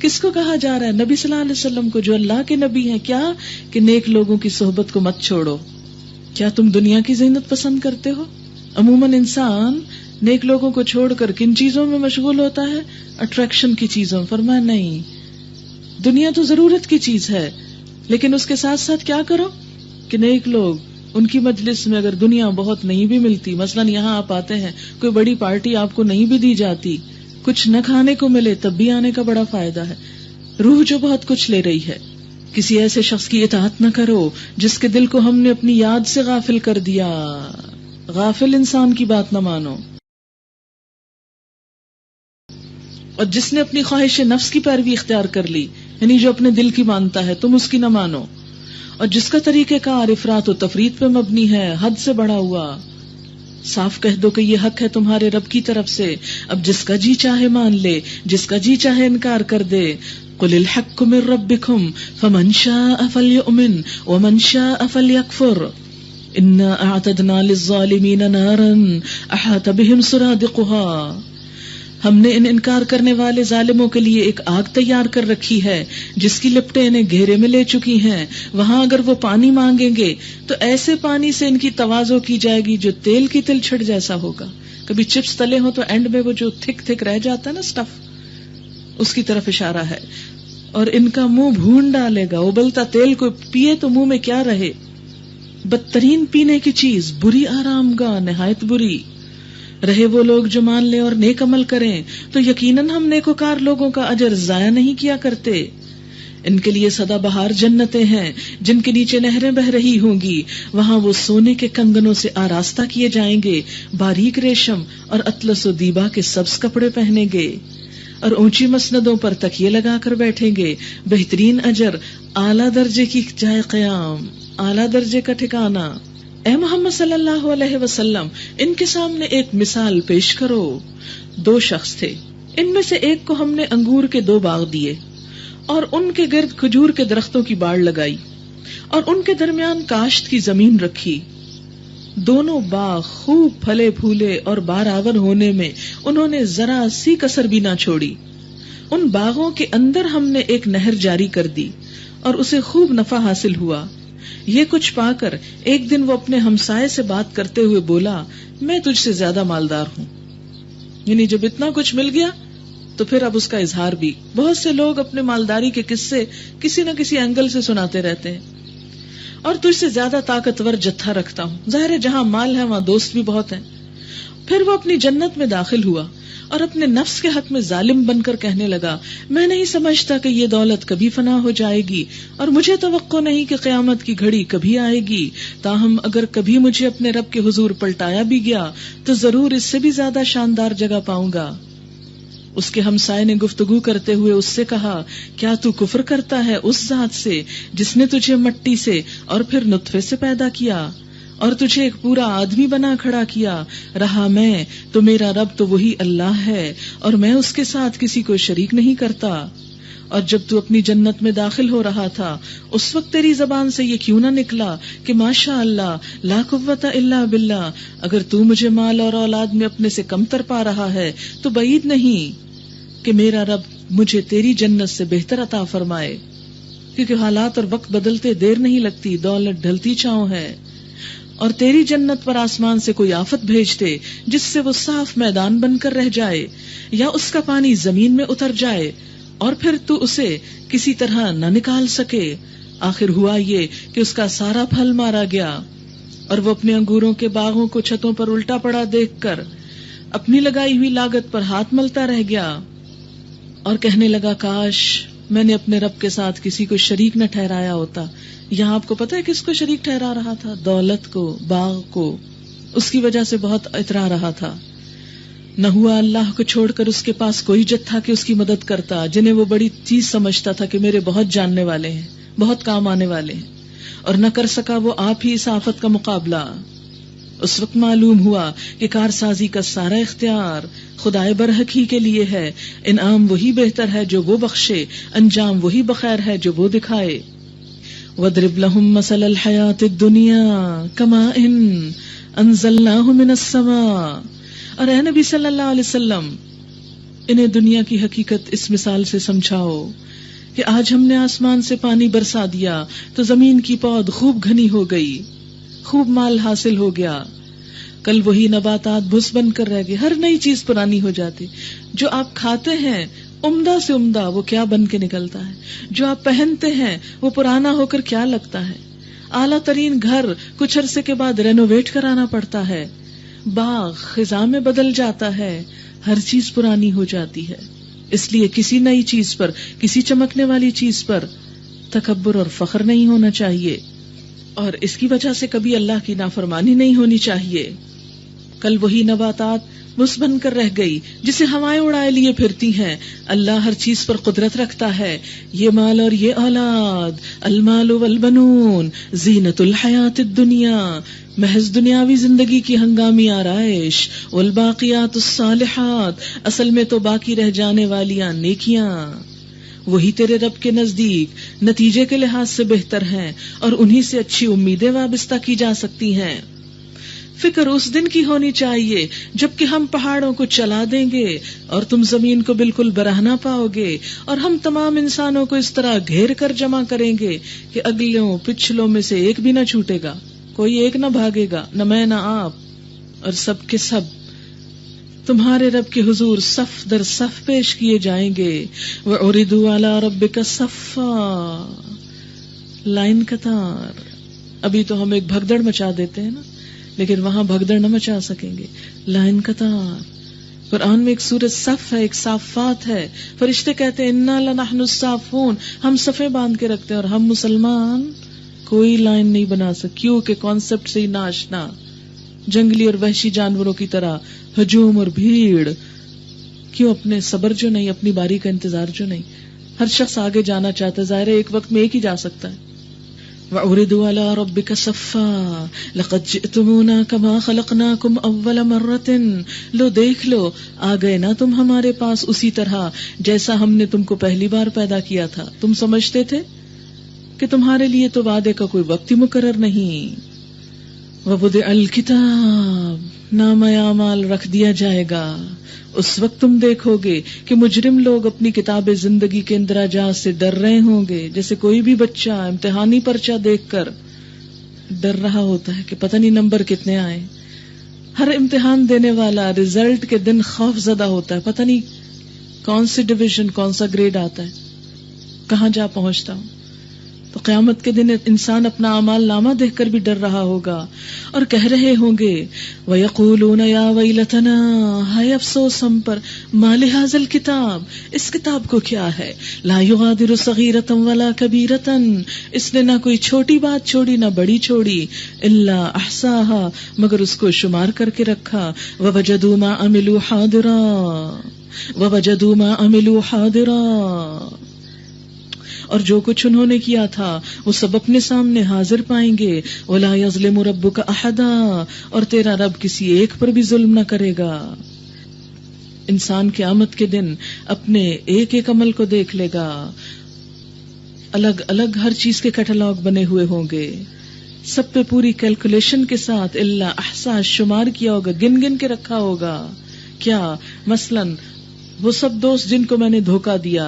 کس کو کہا جا رہا ہے؟ نبی صلی اللہ علیہ وسلم کو جو اللہ کے نبی ہیں. کیا کہ نیک لوگوں کی صحبت کو مت چھوڑو. کیا تم دنیا کی زینت پسند کرتے ہو؟ عموماً انسان نیک لوگوں کو چھوڑ کر کن چیزوں میں مشغول ہوتا ہے؟ اٹریکشن کی چیزوں. فرمایا نہیں، دنیا تو ضرورت کی چیز ہے، لیکن اس کے ساتھ ساتھ کیا کرو کہ نیک لوگ ان کی مجلس میں اگر دنیا بہت نہیں بھی ملتی، مثلاً یہاں آپ آتے ہیں، کوئی بڑی پارٹی آپ کو نہیں بھی دی جاتی، کچھ نہ کھانے کو ملے، تب بھی آنے کا بڑا فائدہ ہے. روح جو بہت کچھ لے رہی ہے. کسی ایسے شخص کی اطاعت نہ کرو جس کے دل کو ہم نے اپنی یاد سے غافل کر دیا. غافل انسان کی بات نہ مانو. اور جس نے اپنی خواہش نفس کی پیروی اختیار کر لی، یعنی جو اپنے دل کی مانتا ہے، تم اس کی نہ مانو. اور جس کا طریقہ کار افراط و تفریط پہ مبنی ہے، حد سے بڑھا ہوا، صاف کہہ دو کہ یہ حق ہے تمہارے رب کی طرف سے. اب جس کا جی چاہے مان لے، جس کا جی چاہے انکار کر دے. قل الحق من ربکم فمن شاء فلیؤمن ومن شاء فلیکفر انا اعتدنا للظالمین نارا احاط بهم سرادقها. ہم نے ان انکار کرنے والے ظالموں کے لیے ایک آگ تیار کر رکھی ہے جس کی لپٹیں انہیں گھیرے میں لے چکی ہیں. وہاں اگر وہ پانی مانگیں گے تو ایسے پانی سے ان کی تواضع کی جائے گی جو تیل کی تل چھڑ جیسا ہوگا. کبھی چپس تلے ہوں تو اینڈ میں وہ جو تھک رہ جاتا ہے نا سٹف، اس کی طرف اشارہ ہے. اور ان کا منہ بھون ڈالے گا. ابلتا تیل کو پیے تو منہ میں کیا رہے. بدترین پینے کی چیز، بری آرام گاہ، نہایت بری. رہے وہ لوگ جو مان لیں اور نیک عمل کریں تو یقیناً ہم نیکوکار لوگوں کا اجر ضائع نہیں کیا کرتے. ان کے لیے سدا بہار جنتیں ہیں جن کے نیچے نہریں بہ رہی ہوں گی. وہاں وہ سونے کے کنگنوں سے آراستہ کیے جائیں گے، باریک ریشم اور اطلس و دیبا کے سبز کپڑے پہنیں گے، اور اونچی مسندوں پر تکیے لگا کر بیٹھیں گے. بہترین اجر، اعلیٰ درجے کی جائے قیام، اعلیٰ درجے کا ٹھکانہ. اے محمد صلی اللہ علیہ وسلم، ان کے سامنے ایک مثال پیش کرو. 2 شخص تھے، ان میں سے ایک کو ہم نے انگور کے 2 باغ دیے اور ان کے گرد کھجور کے درختوں کی باڑ لگائی اور ان کے درمیان کاشت کی زمین رکھی. دونوں باغ خوب پھلے پھولے اور بارآور ہونے میں انہوں نے ذرا سی کسر بھی نہ چھوڑی. ان باغوں کے اندر ہم نے ایک نہر جاری کر دی اور اسے خوب نفع حاصل ہوا. یہ کچھ پا کر ایک دن وہ اپنے ہمسائے سے بات کرتے ہوئے بولا، میں تجھ سے زیادہ مالدار ہوں. یعنی جب اتنا کچھ مل گیا تو پھر اب اس کا اظہار بھی. بہت سے لوگ اپنے مالداری کے قصے کسی نہ کسی اینگل سے سناتے رہتے ہیں. اور تجھ سے زیادہ طاقتور جتھا رکھتا ہوں. ظاہر ہے جہاں مال ہے وہاں دوست بھی بہت ہیں. پھر وہ اپنی جنت میں داخل ہوا اور اپنے نفس کے حق میں ظالم بن کر کہنے لگا، میں نہیں سمجھتا کہ یہ دولت کبھی فنا ہو جائے گی اور مجھے توقع نہیں کہ قیامت کی گھڑی کبھی آئے گی. تاہم اگر کبھی مجھے اپنے رب کے حضور پلٹایا بھی گیا تو ضرور اس سے بھی زیادہ شاندار جگہ پاؤں گا. اس کے ہمسائے نے گفتگو کرتے ہوئے اس سے کہا، کیا تو کفر کرتا ہے اس ذات سے جس نے تجھے مٹی سے اور پھر نطفے سے پیدا کیا اور تجھے ایک پورا آدمی بنا کھڑا کیا؟ رہا میں تو میرا رب تو وہی اللہ ہے اور میں اس کے ساتھ کسی کو شریک نہیں کرتا. اور جب تو اپنی جنت میں داخل ہو رہا تھا اس وقت تیری زبان سے یہ کیوں نہ نکلا کہ ماشاء اللہ لا قوت الا باللہ؟ اگر تو مجھے مال اور اولاد میں اپنے سے کمتر پا رہا ہے تو بعید نہیں کہ میرا رب مجھے تیری جنت سے بہتر عطا فرمائے. کیونکہ حالات اور وقت بدلتے دیر نہیں لگتی، دولت ڈھلتی چھاؤں ہے. اور تیری جنت پر آسمان سے کوئی آفت بھیج دے جس سے وہ صاف میدان بن کر رہ جائے یا اس کا پانی زمین میں اتر جائے اور پھر تو اسے کسی طرح نہ نکال سکے. آخر ہوا یہ کہ اس کا سارا پھل مارا گیا اور وہ اپنے انگوروں کے باغوں کو چھتوں پر الٹا پڑا دیکھ کر اپنی لگائی ہوئی لاگت پر ہاتھ ملتا رہ گیا اور کہنے لگا، کاش میں نے اپنے رب کے ساتھ کسی کو شریک نہ ٹھہرایا ہوتا. یہاں آپ کو پتہ ہے کس کو شریک ٹھہرا رہا تھا؟ دولت کو، باغ کو. اس کی وجہ سے بہت اترا رہا تھا. نہ ہوا اللہ کو چھوڑ کر اس کے پاس کوئی جتھا کہ اس کی مدد کرتا، جنہیں وہ بڑی چیز سمجھتا تھا کہ میرے بہت جاننے والے ہیں، بہت کام آنے والے ہیں، اور نہ کر سکا وہ آپ ہی اس آفت کا مقابلہ. اس وقت معلوم ہوا کہ کارسازی کا سارا اختیار خدائے برحق ہی کے لیے ہے. انعام وہی بہتر ہے جو وہ بخشے، انجام وہی بخیر ہے جو وہ دکھائے. وَاضْرِبْ لَهُم مَثَلَ الْحَيَاةِ الدُّنْيَا كَمَاءٍ أَنزَلْنَاهُ مِنَ السَّمَاءِ. اور اے نبی صلی اللہ علیہ وسلم انہیں دنیا کی حقیقت اس مثال سے سمجھاؤ کہ آج ہم نے آسمان سے پانی برسا دیا تو زمین کی پود خوب گھنی ہو گئی، خوب مال حاصل ہو گیا. کل وہی نباتات بھس بن کر رہ گئے، ہر نئی چیز پرانی ہو جاتی. جو آپ کھاتے ہیں عمدہ سے عمدہ وہ کیا بن کے نکلتا ہے، جو آپ پہنتے ہیں وہ پرانا ہو کر کیا لگتا ہے. اعلیٰ ترین گھر کچھ عرصے کے بعد رینوویٹ کرانا پڑتا ہے، باغ خزاں میں بدل جاتا ہے، ہر چیز پرانی ہو جاتی ہے. اس لیے کسی نئی چیز پر، کسی چمکنے والی چیز پر تکبر اور فخر نہیں ہونا چاہیے، اور اس کی وجہ سے کبھی اللہ کی نافرمانی نہیں ہونی چاہیے. کل وہی نباتات بس بن کر رہ گئی جسے ہوائیں اڑائے لیے پھرتی ہیں. اللہ ہر چیز پر قدرت رکھتا ہے. یہ مال اور یہ اولاد، المال والبنون زینت الحیات الدنیا، محض دنیاوی زندگی کی ہنگامی آرائش. والباقیات الصالحات، اصل میں تو باقی رہ جانے والیاں نیکیاں، وہی تیرے رب کے نزدیک نتیجے کے لحاظ سے بہتر ہیں، اور انہی سے اچھی امیدیں وابستہ کی جا سکتی ہیں. فکر اس دن کی ہونی چاہیے جبکہ ہم پہاڑوں کو چلا دیں گے اور تم زمین کو بالکل برہنا پاؤ گے، اور ہم تمام انسانوں کو اس طرح گھیر کر جمع کریں گے کہ اگلوں پچھلوں میں سے ایک بھی نہ چھوٹے گا، کوئی ایک نہ بھاگے گا، نہ میں نہ آپ، اور سب کے سب تمہارے رب کے حضور صف در صف پیش کیے جائیں گے. وَعُرِضُوا عَلَىٰ رَبِّكَ صَفًّا، لائن قطار. ابھی تو ہم ایک بھگدڑ مچا دیتے ہیں نا، لیکن وہاں بھگدڑ نہ مچا سکیں گے، لائن قطار. قرآن میں ایک سورۃ صف ہے، ایک صافات ہے. فرشتے کہتے ہیں اِنَّا لَنَحْنُ الصَّافُونَ، ہم صفیں باندھ کے رکھتے ہیں، اور ہم مسلمان کوئی لائن نہیں بنا سکتے. کیوں کہ کانسیپٹ سے ہی ناشنا، جنگلی اور وحشی جانوروں کی طرح ہجوم اور بھیڑ. کیوں؟ اپنے صبر جو نہیں، اپنی باری کا انتظار جو نہیں. ہر شخص آگے جانا چاہتا ہے، ظاہر ہے ایک وقت میں ایک ہی جا سکتا ہے. وَعُرِضُوا عَلَىٰ رَبِّكَ صَفًّا لَقَدْ جِئْتُمُونَا كَمَا خَلَقْنَاكُمْ أَوَّلَ مَرَّةٍ. لو دیکھ لو، آ گئے نا تم ہمارے پاس اسی طرح جیسا ہم نے تم کو پہلی بار پیدا کیا تھا. تم سمجھتے تھے کہ تمہارے لیے تو وعدے کا کوئی وقت ہی مقرر نہیں. وَوُضِعَ الْكِتَابُ، نامہ اعمال رکھ دیا جائے گا. اس وقت تم دیکھو گے کہ مجرم لوگ اپنی کتاب زندگی کے اندراجات سے ڈر رہے ہوں گے، جیسے کوئی بھی بچہ امتحانی پرچہ دیکھ کر ڈر رہا ہوتا ہے کہ پتہ نہیں نمبر کتنے آئے. ہر امتحان دینے والا رزلٹ کے دن خوف زدہ ہوتا ہے، پتہ نہیں کون سی ڈویژن، کون سا گریڈ آتا ہے، کہاں جا پہنچتا ہوں. تو قیامت کے دن انسان اپنا اعمال نامہ دیکھ کر بھی ڈر رہا ہوگا اور کہہ رہے ہوں گے وَيَقُولُونَ يَا وَيْلَتَنَا، ہائے افسوس ہم پر، مَا لِهَذَا الْكِتَابِ، اس کتاب کو کیا ہے، لَا يُغَادِرُ صَغِيرَةً وَلَا كَبِيرَةً، اس نے نہ کوئی چھوٹی بات چھوڑی نہ بڑی چھوڑی، إِلَّا أَحْصَاهَا، مگر اس کو شمار کر کے رکھا. وَوَجَدُوا مَا عَمِلُوا حَاضِرًا، وَوَجَدُوا مَا عَمِلُوا حَاضِرًا، اور جو کچھ انہوں نے کیا تھا وہ سب اپنے سامنے حاضر پائیں گے. وَلَا يَظْلِمُ رَبُّكَ أَحَدًا، اور تیرا رب کسی ایک پر بھی ظلم نہ کرے گا. انسان قیامت کے دن اپنے ایک ایک عمل کو دیکھ لے گا، الگ الگ ہر چیز کے کیٹلاگ بنے ہوئے ہوں گے، سب پہ پوری کیلکولیشن کے ساتھ الا احصا، شمار کیا ہوگا، گن گن کے رکھا ہوگا. کیا مثلاً وہ سب دوست جن کو میں نے دھوکہ دیا،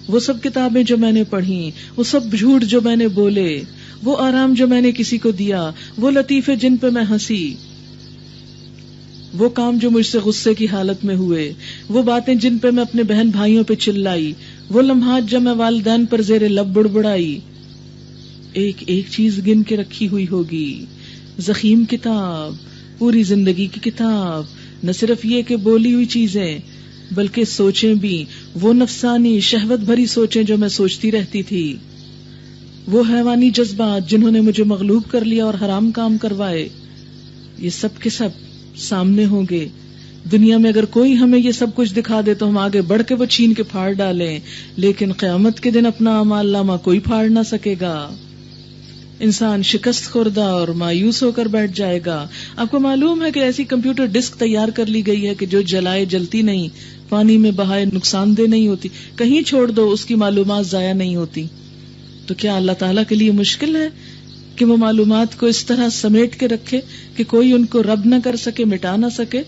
وہ سب کتابیں جو میں نے پڑھی، وہ سب جھوٹ جو میں نے بولے، وہ آرام جو میں نے کسی کو دیا، وہ لطیفے جن پہ میں ہنسی، وہ کام جو مجھ سے غصے کی حالت میں ہوئے، وہ باتیں جن پہ میں اپنے بہن بھائیوں پہ چلائی، وہ لمحات جب میں والدین پر زیر لب بڑبڑائی. ایک ایک چیز گن کے رکھی ہوئی ہوگی. ضخیم کتاب، پوری زندگی کی کتاب. نہ صرف یہ کہ بولی ہوئی چیزیں بلکہ سوچیں بھی، وہ نفسانی شہوت بھری سوچیں جو میں سوچتی رہتی تھی، وہ حیوانی جذبات جنہوں نے مجھے مغلوب کر لیا اور حرام کام کروائے، یہ سب کے سب سامنے ہوں گے. دنیا میں اگر کوئی ہمیں یہ سب کچھ دکھا دے تو ہم آگے بڑھ کے وہ چھین کے پھاڑ ڈالیں، لیکن قیامت کے دن اپنا اعمال نامہ کوئی پھاڑ نہ سکے گا. انسان شکست خوردہ اور مایوس ہو کر بیٹھ جائے گا. آپ کو معلوم ہے کہ ایسی کمپیوٹر ڈسک تیار کر لی گئی ہے کہ جو جلائے جلتی نہیں، پانی میں بہائے نقصان دہ نہیں ہوتی، کہیں چھوڑ دو اس کی معلومات ضائع نہیں ہوتی. تو کیا اللہ تعالیٰ کے لیے مشکل ہے کہ وہ معلومات کو اس طرح سمیٹ کے رکھے کہ کوئی ان کو رب نہ کر سکے، مٹا نہ سکے؟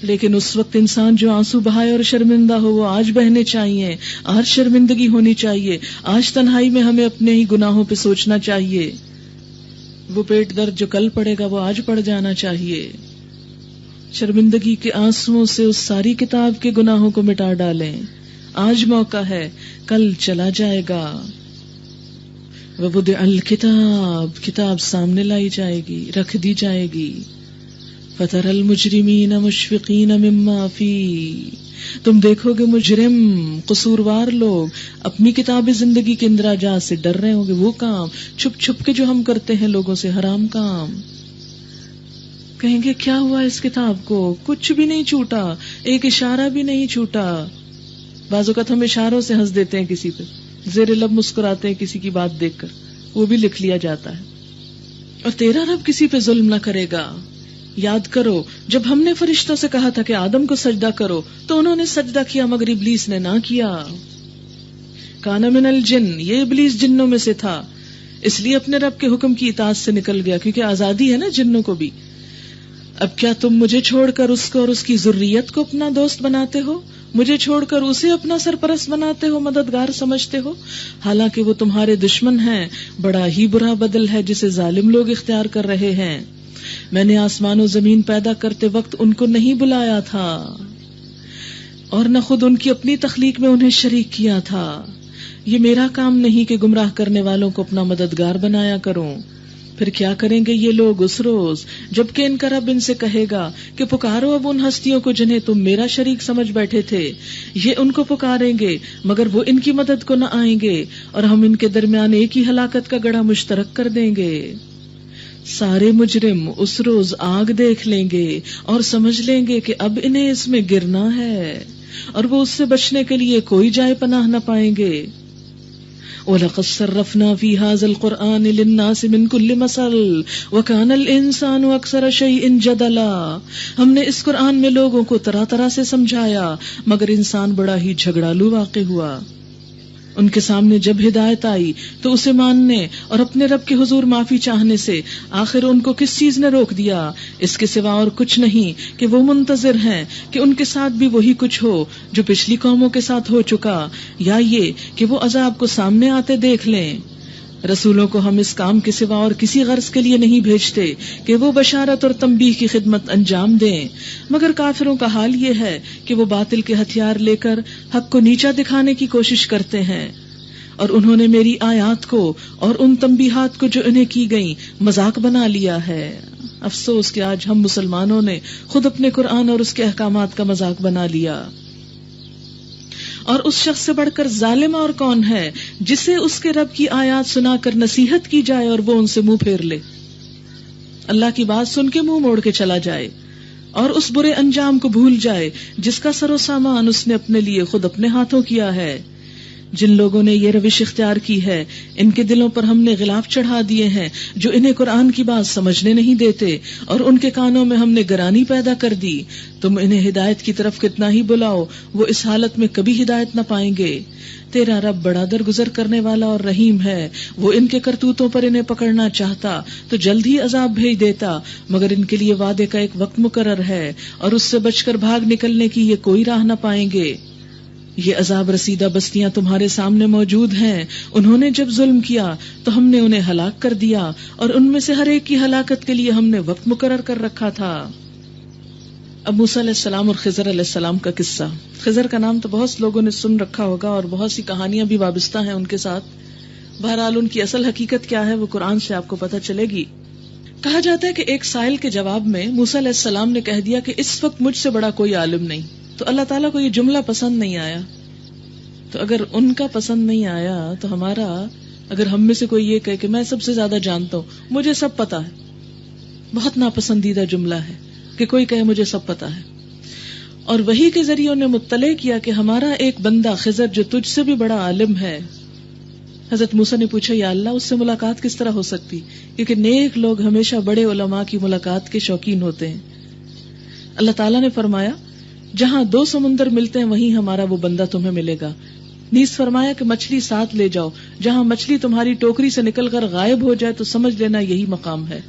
لیکن اس وقت انسان جو آنسو بہائے اور شرمندہ ہو وہ آج بہنے چاہیے، آج شرمندگی ہونی چاہیے، آج تنہائی میں ہمیں اپنے ہی گناہوں پہ سوچنا چاہیے. وہ پیٹ درد جو کل پڑے گا وہ آج پڑ جانا چاہیے. شرمندگی کے آنسوؤں سے اس ساری کتاب کے گناہوں کو مٹا ڈالیں. آج موقع ہے، کل چلا جائے گا. وَوُضِعَ الْكِتَابُ، کتاب سامنے لائی جائے گی، رکھ دی جائے گی. فَتَرَى الْمُجْرِمِينَ مُشْفِقِينَ مِمَّا فِيهِ، تم دیکھو گے مجرم، قصوروار لوگ اپنی کتاب زندگی کے اندراجات سے ڈر رہے ہوں گے. وہ کام چھپ چھپ کے جو ہم کرتے ہیں لوگوں سے، حرام کام. کہیں گے کیا ہوا اس کتاب کو؟ کچھ بھی نہیں چھوٹا، ایک اشارہ بھی نہیں چھوٹا. بعض اوقات ہم اشاروں سے ہنس دیتے ہیں، کسی پہ زیر لب مسکراتے ہیں کسی کی بات دیکھ کر، وہ بھی لکھ لیا جاتا ہے. اور تیرا رب کسی پہ ظلم نہ کرے گا. یاد کرو جب ہم نے فرشتوں سے کہا تھا کہ آدم کو سجدہ کرو تو انہوں نے سجدہ کیا مگر ابلیس نے نہ کیا. کان من الجن، یہ ابلیس جنوں میں سے تھا، اس لیے اپنے رب کے حکم کی اطاعت سے نکل گیا، کیونکہ آزادی ہے نا جنوں کو بھی. اب کیا تم مجھے چھوڑ کر اس کو اور اس کی ذریت کو اپنا دوست بناتے ہو؟ مجھے چھوڑ کر اسے اپنا سرپرست بناتے ہو، مددگار سمجھتے ہو، حالانکہ وہ تمہارے دشمن ہیں. بڑا ہی برا بدل ہے جسے ظالم لوگ اختیار کر رہے ہیں. میں نے آسمان و زمین پیدا کرتے وقت ان کو نہیں بلایا تھا اور نہ خود ان کی اپنی تخلیق میں انہیں شریک کیا تھا. یہ میرا کام نہیں کہ گمراہ کرنے والوں کو اپنا مددگار بنایا کروں. پھر کیا کریں گے یہ لوگ اس روز جبکہ ان کا رب ان سے کہے گا کہ پکارو اب ان ہستیوں کو جنہیں تم میرا شریک سمجھ بیٹھے تھے. یہ ان کو پکاریں گے مگر وہ ان کی مدد کو نہ آئیں گے، اور ہم ان کے درمیان ایک ہی ہلاکت کا گڑھا مشترک کر دیں گے. سارے مجرم اس روز آگ دیکھ لیں گے اور سمجھ لیں گے کہ اب انہیں اس میں گرنا ہے، اور وہ اس سے بچنے کے لیے کوئی جائے پناہ نہ پائیں گے. وَلَقَدْ صَرَّفْنَا فِي هَذَا الْقُرْآنِ لِلنَّاسِ مِنْ كُلِّ مَثَلٍ وَكَانَ الْإِنسَانُ أَكْثَرَ شَيْءٍ جَدَلًا، ہم نے اس قرآن میں لوگوں کو طرح طرح سے سمجھایا مگر انسان بڑا ہی جھگڑالو واقع ہوا. ان کے سامنے جب ہدایت آئی تو اسے ماننے اور اپنے رب کے حضور معافی چاہنے سے آخر ان کو کس چیز نے روک دیا؟ اس کے سوا اور کچھ نہیں کہ وہ منتظر ہیں کہ ان کے ساتھ بھی وہی کچھ ہو جو پچھلی قوموں کے ساتھ ہو چکا، یا یہ کہ وہ عذاب کو سامنے آتے دیکھ لیں. رسولوں کو ہم اس کام کے سوا اور کسی غرض کے لیے نہیں بھیجتے کہ وہ بشارت اور تنبیہ کی خدمت انجام دیں، مگر کافروں کا حال یہ ہے کہ وہ باطل کے ہتھیار لے کر حق کو نیچا دکھانے کی کوشش کرتے ہیں، اور انہوں نے میری آیات کو اور ان تنبیہات کو جو انہیں کی گئیں مذاق بنا لیا ہے. افسوس کہ آج ہم مسلمانوں نے خود اپنے قرآن اور اس کے احکامات کا مذاق بنا لیا. اور اس شخص سے بڑھ کر ظالم اور کون ہے جسے اس کے رب کی آیات سنا کر نصیحت کی جائے اور وہ ان سے منہ پھیر لے، اللہ کی بات سن کے منہ موڑ کے چلا جائے اور اس برے انجام کو بھول جائے جس کا سر و سامان اس نے اپنے لیے خود اپنے ہاتھوں کیا ہے. جن لوگوں نے یہ روش اختیار کی ہے ان کے دلوں پر ہم نے غلاف چڑھا دیے ہیں جو انہیں قرآن کی بات سمجھنے نہیں دیتے، اور ان کے کانوں میں ہم نے گرانی پیدا کر دی. تم انہیں ہدایت کی طرف کتنا ہی بلاؤ وہ اس حالت میں کبھی ہدایت نہ پائیں گے. تیرا رب بڑا درگزر کرنے والا اور رحیم ہے، وہ ان کے کرتوتوں پر انہیں پکڑنا چاہتا تو جلد ہی عذاب بھیج دیتا، مگر ان کے لیے وعدے کا ایک وقت مقرر ہے اور اس سے بچ کر بھاگ نکلنے کی یہ کوئی راہ نہ پائیں گے. یہ عذاب رسیدہ بستیاں تمہارے سامنے موجود ہیں، انہوں نے جب ظلم کیا تو ہم نے انہیں ہلاک کر دیا، اور ان میں سے ہر ایک کی ہلاکت کے لیے ہم نے وقت مقرر کر رکھا تھا. اب موسیٰ علیہ السلام اور خضر علیہ السلام کا قصہ. خضر کا نام تو بہت لوگوں نے سن رکھا ہوگا اور بہت سی کہانیاں بھی وابستہ ہیں ان کے ساتھ. بہرحال ان کی اصل حقیقت کیا ہے وہ قرآن سے آپ کو پتہ چلے گی. کہا جاتا ہے کہ ایک سائل کے جواب میں موسیٰ علیہ السلام نے کہہ دیا کہ اس وقت مجھ سے بڑا کوئی عالم نہیں. تو اللہ تعالیٰ کو یہ جملہ پسند نہیں آیا. تو اگر ان کا پسند نہیں آیا تو ہمارا، اگر ہم میں سے کوئی یہ کہے کہ میں سب سے زیادہ جانتا ہوں، مجھے سب پتا ہے، بہت ناپسندیدہ جملہ ہے کہ کوئی کہے مجھے سب پتا ہے. اور وحی کے ذریعے انہیں مطلع کیا کہ ہمارا ایک بندہ خضر جو تجھ سے بھی بڑا عالم ہے حضرت موسیٰ نے پوچھا یا اللہ اس سے ملاقات کس طرح ہو سکتی، کیونکہ نیک لوگ ہمیشہ بڑے علماء کی ملاقات کے شوقین ہوتے ہیں۔ اللہ تعالیٰ نے فرمایا جہاں 2 سمندر ملتے ہیں وہیں ہمارا وہ بندہ تمہیں ملے گا۔ نیز فرمایا کہ مچھلی ساتھ لے جاؤ، جہاں مچھلی تمہاری ٹوکری سے نکل کر غائب ہو جائے تو سمجھ لینا یہی مقام ہے۔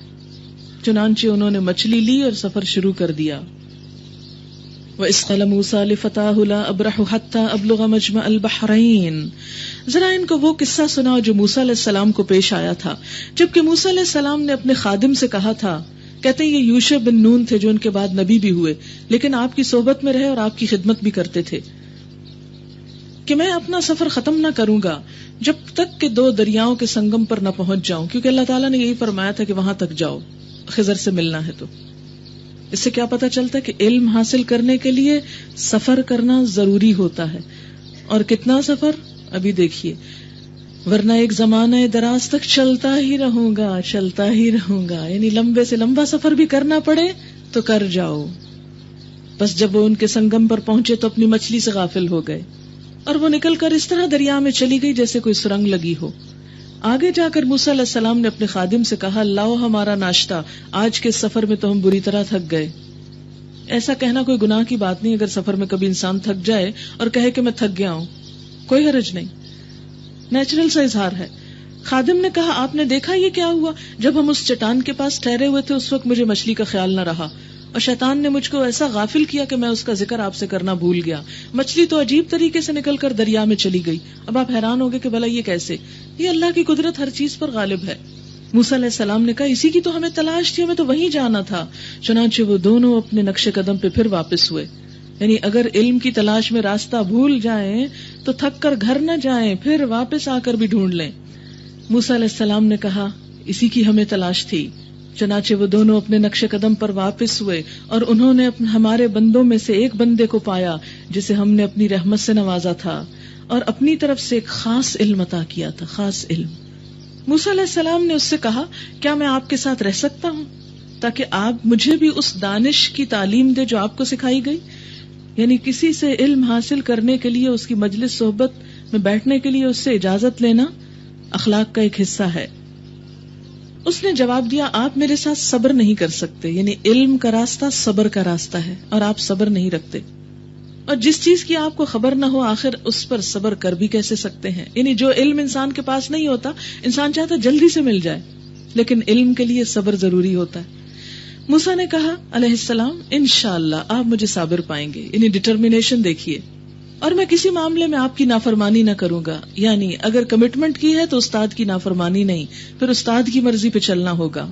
چنانچہ انہوں نے مچھلی لی اور سفر شروع کر دیا۔ وَإِذْ قَالَ مُوسَىٰ لِفَتَاهُ لَا أَبْرَحُ حَتَّىٰ أَبْلُغَ مَجْمَعَ الْبَحْرَيْنِ۔ ذرا ان کو وہ قصہ سناؤ جو موسیٰ علیہ السلام کو پیش آیا تھا جبکہ موسیٰ علیہ السلام نے اپنے خادم سے کہا تھا، کہتے ہیں یہ یوشع بن نون تھے جو ان کے بعد نبی بھی ہوئے لیکن آپ کی صحبت میں رہے اور آپ کی خدمت بھی کرتے تھے، کہ میں اپنا سفر ختم نہ کروں گا جب تک کہ 2 دریاؤں کے سنگم پر نہ پہنچ جاؤں، کیونکہ اللہ تعالیٰ نے یہی فرمایا تھا کہ وہاں تک جاؤ، خضر سے ملنا ہے۔ تو اس سے کیا پتا چلتا ہے کہ علم حاصل کرنے کے لیے سفر کرنا ضروری ہوتا ہے، اور کتنا سفر ابھی دیکھیے، ورنہ ایک زمانہ دراز تک چلتا ہی رہوں گا، یعنی لمبے سے لمبا سفر بھی کرنا پڑے تو کر جاؤ۔ بس جب وہ ان کے سنگم پر پہنچے تو اپنی مچھلی سے غافل ہو گئے اور وہ نکل کر اس طرح دریا میں چلی گئی جیسے کوئی سرنگ لگی ہو۔ آگے جا کر موسیٰ علیہ السلام نے اپنے خادم سے کہا لاؤ ہمارا ناشتہ، آج کے سفر میں تو ہم بری طرح تھک گئے۔ ایسا کہنا کوئی گناہ کی بات نہیں، اگر سفر میں کبھی انسان تھک جائے اور کہے کہ میں تھک گیا ہوں، کوئی حرج نہیں، نیچرل سا اظہار ہے۔ خادم نے کہا آپ نے دیکھا یہ کیا ہوا؟ جب ہم اس چٹان کے پاس ٹھہرے ہوئے تھے اس وقت مجھے مچھلی کا خیال نہ رہا اور شیطان نے مجھ کو ایسا غافل کیا کہ میں اس کا ذکر آپ سے کرنا بھول گیا۔ مچھلی تو عجیب طریقے سے نکل کر دریا میں چلی گئی۔ اب آپ حیران ہوگے کہ بھلا یہ کیسے؟ یہ اللہ کی قدرت ہر چیز پر غالب ہے۔ موسیٰ علیہ السلام نے کہا اسی کی تو ہمیں تلاش تھی، ہمیں تو وہیں جانا تھا۔ چنانچہ وہ دونوں اپنے نقش قدم پہ پھر واپس ہوئے۔ یعنی اگر علم کی تلاش میں راستہ بھول جائیں تو تھک کر گھر نہ جائیں، پھر واپس آ کر بھی ڈھونڈ لیں۔ موسیٰ علیہ السلام نے کہا اسی کی ہمیں تلاش تھی۔ چنانچہ وہ دونوں اپنے نقش قدم پر واپس ہوئے اور انہوں نے ہمارے بندوں میں سے ایک بندے کو پایا جسے ہم نے اپنی رحمت سے نوازا تھا اور اپنی طرف سے ایک خاص علم عطا کیا تھا، خاص علم۔ موسیٰ علیہ السلام نے اس سے کہا کیا میں آپ کے ساتھ رہ سکتا ہوں تاکہ آپ مجھے بھی اس دانش کی تعلیم دے جو آپ کو سکھائی گئی؟ یعنی کسی سے علم حاصل کرنے کے لیے، اس کی مجلس صحبت میں بیٹھنے کے لیے اس سے اجازت لینا اخلاق کا ایک حصہ ہے۔ اس نے جواب دیا آپ میرے ساتھ صبر نہیں کر سکتے، یعنی علم کا راستہ صبر کا راستہ ہے اور آپ صبر نہیں رکھتے، اور جس چیز کی آپ کو خبر نہ ہو آخر اس پر صبر کر بھی کیسے سکتے ہیں؟ یعنی جو علم انسان کے پاس نہیں ہوتا، انسان چاہتا جلدی سے مل جائے، لیکن علم کے لیے صبر ضروری ہوتا ہے۔ موسیٰ نے کہا علیہ السلام انشاءاللہ آپ مجھے صابر پائیں گے، یعنی ڈٹرمینیشن دیکھیے، اور میں کسی معاملے میں آپ کی نافرمانی نہ کروں گا، یعنی اگر کمٹمنٹ کی ہے تو استاد کی نافرمانی نہیں، پھر استاد کی مرضی پہ چلنا ہوگا۔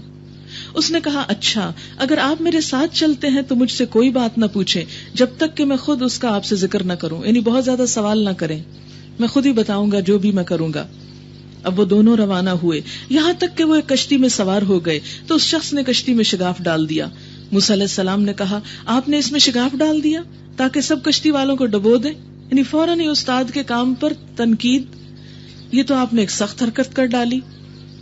اس نے کہا اچھا اگر آپ میرے ساتھ چلتے ہیں تو مجھ سے کوئی بات نہ پوچھیں جب تک کہ میں خود اس کا آپ سے ذکر نہ کروں، یعنی بہت زیادہ سوال نہ کریں، میں خود ہی بتاؤں گا جو بھی میں کروں گا۔ اب وہ دونوں روانہ ہوئے، یہاں تک کہ وہ ایک کشتی میں سوار ہو گئے تو اس شخص نے کشتی میں شگاف ڈال دیا۔ موسیٰ علیہ السلام نے کہا آپ نے اس میں شگاف ڈال دیا تاکہ سب کشتی والوں کو ڈبو دیں، یعنی فوراً ہی استاد کے کام پر تنقید، یہ تو آپ نے ایک سخت حرکت کر ڈالی۔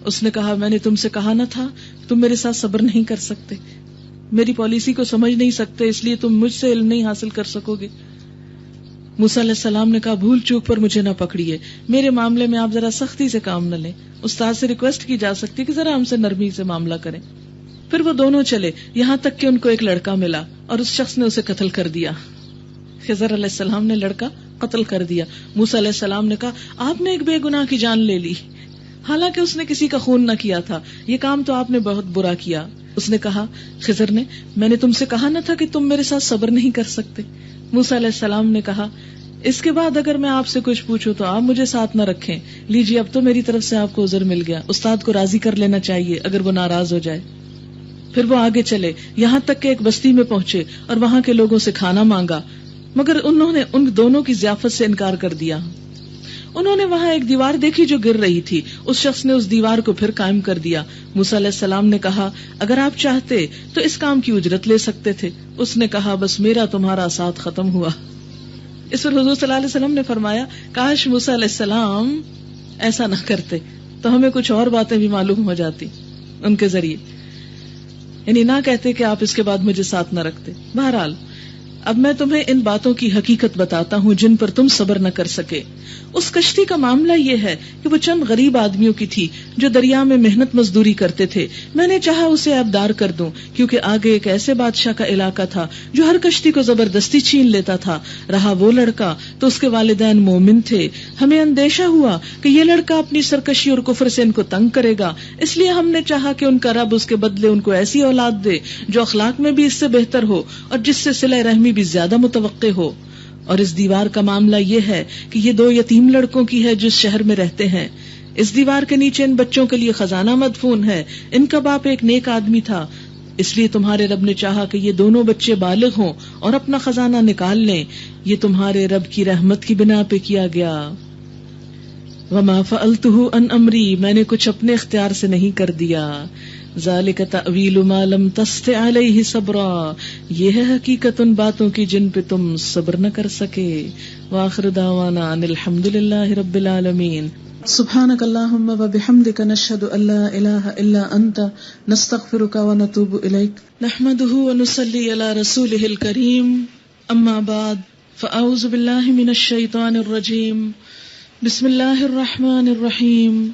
اس نے کہا میں نے تم سے کہا نہ تھا تم میرے ساتھ صبر نہیں کر سکتے، میری پالیسی کو سمجھ نہیں سکتے، اس لیے تم مجھ سے علم نہیں حاصل کر سکو گے۔ موسیٰ علیہ السلام نے کہا بھول چوک پر مجھے نہ پکڑیے، میرے معاملے میں آپ ذرا سختی سے کام نہ لیں، استاد سے ریکویسٹ کی جا سکتی کہ ذرا ہم سے نرمی سے معاملہ کریں۔ پھر وہ دونوں چلے یہاں تک کہ ان کو ایک لڑکا ملا اور اس شخص نے اسے قتل کر دیا۔ خضر علیہ السلام نے لڑکا قتل کر دیا۔ موسیٰ علیہ السلام نے کہا آپ نے ایک بے گناہ کی جان لے لی، حالانکہ اس نے کسی کا خون نہ کیا تھا، یہ کام تو آپ نے بہت برا کیا۔ اس نے کہا خضر نے میں نے تم سے کہا نہ تھا کہ تم میرے ساتھ صبر نہیں کر سکتے؟ موسیٰ علیہ السلام نے کہا اس کے بعد اگر میں آپ سے کچھ پوچھوں تو آپ مجھے ساتھ نہ رکھیں، لیجیے اب تو میری طرف سے آپ کو عذر مل گیا، استاد کو راضی کر لینا چاہیے اگر وہ ناراض ہو جائے۔ پھر وہ آگے چلے یہاں تک کہ ایک بستی میں پہنچے اور وہاں کے لوگوں سے کھانا مانگا، مگر انہوں نے ان دونوں کی ضیافت سے انکار کر دیا۔ انہوں نے وہاں ایک دیوار دیکھی جو گر رہی تھی، اس شخص نے اس دیوار کو پھر قائم کر دیا۔ موسیٰ علیہ السلام نے کہا اگر آپ چاہتے تو اس کام کی اجرت لے سکتے تھے۔ اس نے کہا بس میرا تمہارا ساتھ ختم ہوا۔ اس پر حضور صلی اللہ علیہ وسلم نے فرمایا کاش موسیٰ علیہ السلام ایسا نہ کرتے تو ہمیں کچھ اور باتیں بھی معلوم ہو جاتی ان کے ذریعے، یعنی نہ کہتے کہ آپ اس کے بعد مجھے ساتھ نہ رکھتے۔ بہرحال اب میں تمہیں ان باتوں کی حقیقت بتاتا ہوں جن پر تم صبر نہ کر سکے۔ اس کشتی کا معاملہ یہ ہے کہ وہ چند غریب آدمیوں کی تھی جو دریا میں محنت مزدوری کرتے تھے۔ میں نے چاہا اسے عیبدار کر دوں، کیونکہ آگے ایک ایسے بادشاہ کا علاقہ تھا جو ہر کشتی کو زبردستی چھین لیتا تھا۔ رہا وہ لڑکا تو اس کے والدین مومن تھے۔ ہمیں اندیشہ ہوا کہ یہ لڑکا اپنی سرکشی اور کفر سے ان کو تنگ کرے گا، اس لیے ہم نے چاہا کہ ان کا رب اس کے بدلے ان کو ایسی اولاد دے جو اخلاق میں بھی اس سے بہتر ہو اور جس سے صلہ رحمی بھی زیادہ متوقع ہو۔ اور اس دیوار کا معاملہ یہ ہے کہ یہ 2 یتیم لڑکوں کی ہے جو اس شہر میں رہتے ہیں۔ اس دیوار کے نیچے ان بچوں کے لیے خزانہ مدفون ہے۔ ان کا باپ ایک نیک آدمی تھا، اس لیے تمہارے رب نے چاہا کہ یہ دونوں بچے بالغ ہوں اور اپنا خزانہ نکال لیں۔ یہ تمہارے رب کی رحمت کی بنا پہ کیا گیا۔ وما فعلته عن امری، میں نے کچھ اپنے اختیار سے نہیں کر دیا۔ ذالک تأویل ما لم تستطع علیہ صبرا، یہ ہے حقیقت ان باتوں کی جن پہ تم صبر نہ کر سکے۔ وآخر دعوانا ان الحمد للہ رب العالمین۔ سبحانک اللہم وبحمدک نشہد ان لا الہ الا انت نستغفرک ونتوب الیک، نحمدہ ونصلی علی رسولہ الکریم، اما بعد فاعوذ باللہ من الشیطان الرجیم، بسم اللہ الرحمن الرحیم۔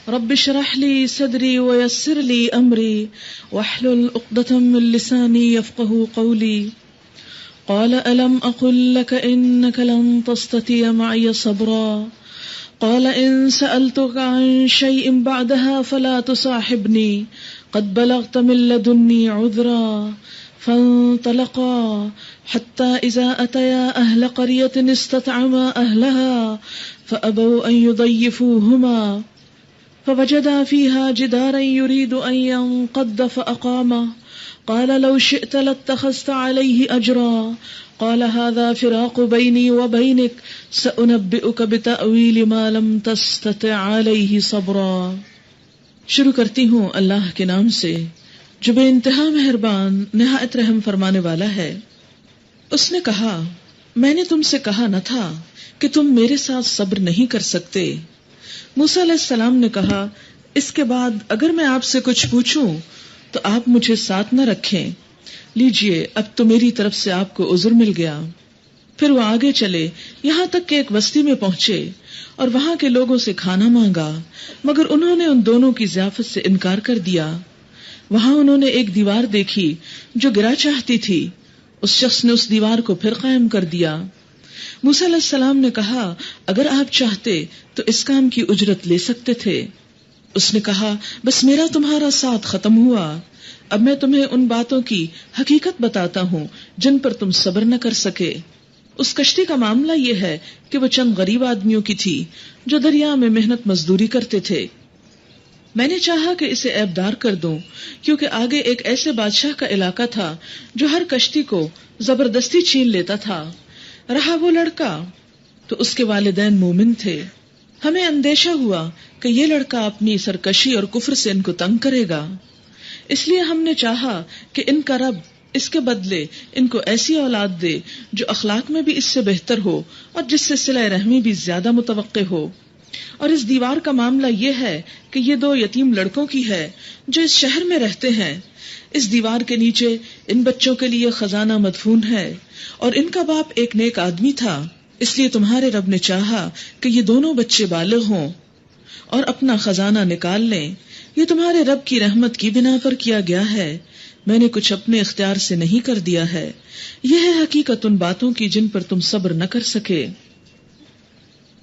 رب اشرح لي صدري ويسر لي امري واحلل عقدة من لساني يفقهوا قولي۔ قال الم اقل لك انك لن تستطيع معي صبرا، قال ان سألتك عن شيء بعدها فلا تصاحبني قد بلغت من لدني عذرا۔ فانطلقا حتى اذا اتيا اهل قرية استطعما اهلها فابوا ان يضيفوهما فوجدا فيها جدارا يريد أن ينقض فأقامه قال لو شئت لاتخذت عليه أجرا قال هذا فراق بيني وبينك سأنبئك بتأويل ما لم تستطع عليه صبرا۔ شروع کرتی ہوں اللہ کے نام سے جو بے انتہا مہربان نہایت رحم فرمانے والا ہے۔ اس نے کہا، میں نے تم سے کہا نہ تھا کہ تم میرے ساتھ صبر نہیں کر سکتے۔ موسیٰ علیہ السلام نے کہا، اس کے بعد اگر میں آپ سے کچھ پوچھوں تو آپ مجھے ساتھ نہ رکھیں۔ لیجئے اب تو میری طرف سے آپ کو عذر مل گیا۔ پھر وہ آگے چلے یہاں تک کہ ایک بستی میں پہنچے اور وہاں کے لوگوں سے کھانا مانگا، مگر انہوں نے ان دونوں کی ضیافت سے انکار کر دیا۔ وہاں انہوں نے ایک دیوار دیکھی جو گرا چاہتی تھی، اس شخص نے اس دیوار کو پھر قائم کر دیا۔ موسیٰ علیہ السلام نے کہا، اگر آپ چاہتے تو اس کام کی اجرت لے سکتے تھے۔ اس نے کہا، بس میرا تمہارا ساتھ ختم ہوا، اب میں تمہیں ان باتوں کی حقیقت بتاتا ہوں جن پر تم صبر نہ کر سکے۔ اس کشتی کا معاملہ یہ ہے کہ وہ چند غریب آدمیوں کی تھی جو دریا میں محنت مزدوری کرتے تھے۔ میں نے چاہا کہ اسے عیبدار کر دوں، کیونکہ آگے ایک ایسے بادشاہ کا علاقہ تھا جو ہر کشتی کو زبردستی چھین لیتا تھا۔ رہا وہ لڑکا تو اس کے والدین مومن تھے۔ ہمیں اندیشہ ہوا کہ یہ لڑکا اپنی سرکشی اور کفر سے ان کو تنگ کرے گا، اس لیے ہم نے چاہا کہ ان کا رب اس کے بدلے ان کو ایسی اولاد دے جو اخلاق میں بھی اس سے بہتر ہو اور جس سے صلہ رحمی بھی زیادہ متوقع ہو۔ اور اس دیوار کا معاملہ یہ ہے کہ یہ 2 یتیم لڑکوں کی ہے جو اس شہر میں رہتے ہیں۔ اس دیوار کے نیچے ان بچوں کے لیے خزانہ مدفون ہے اور ان کا باپ ایک نیک آدمی تھا، اس لیے تمہارے رب نے چاہا کہ یہ دونوں بچے بالغ ہوں اور اپنا خزانہ نکال لیں۔ یہ تمہارے رب کی رحمت کی بنا پر کیا گیا ہے، میں نے کچھ اپنے اختیار سے نہیں کر دیا ہے۔ یہ ہے حقیقت ان باتوں کی جن پر تم صبر نہ کر سکے۔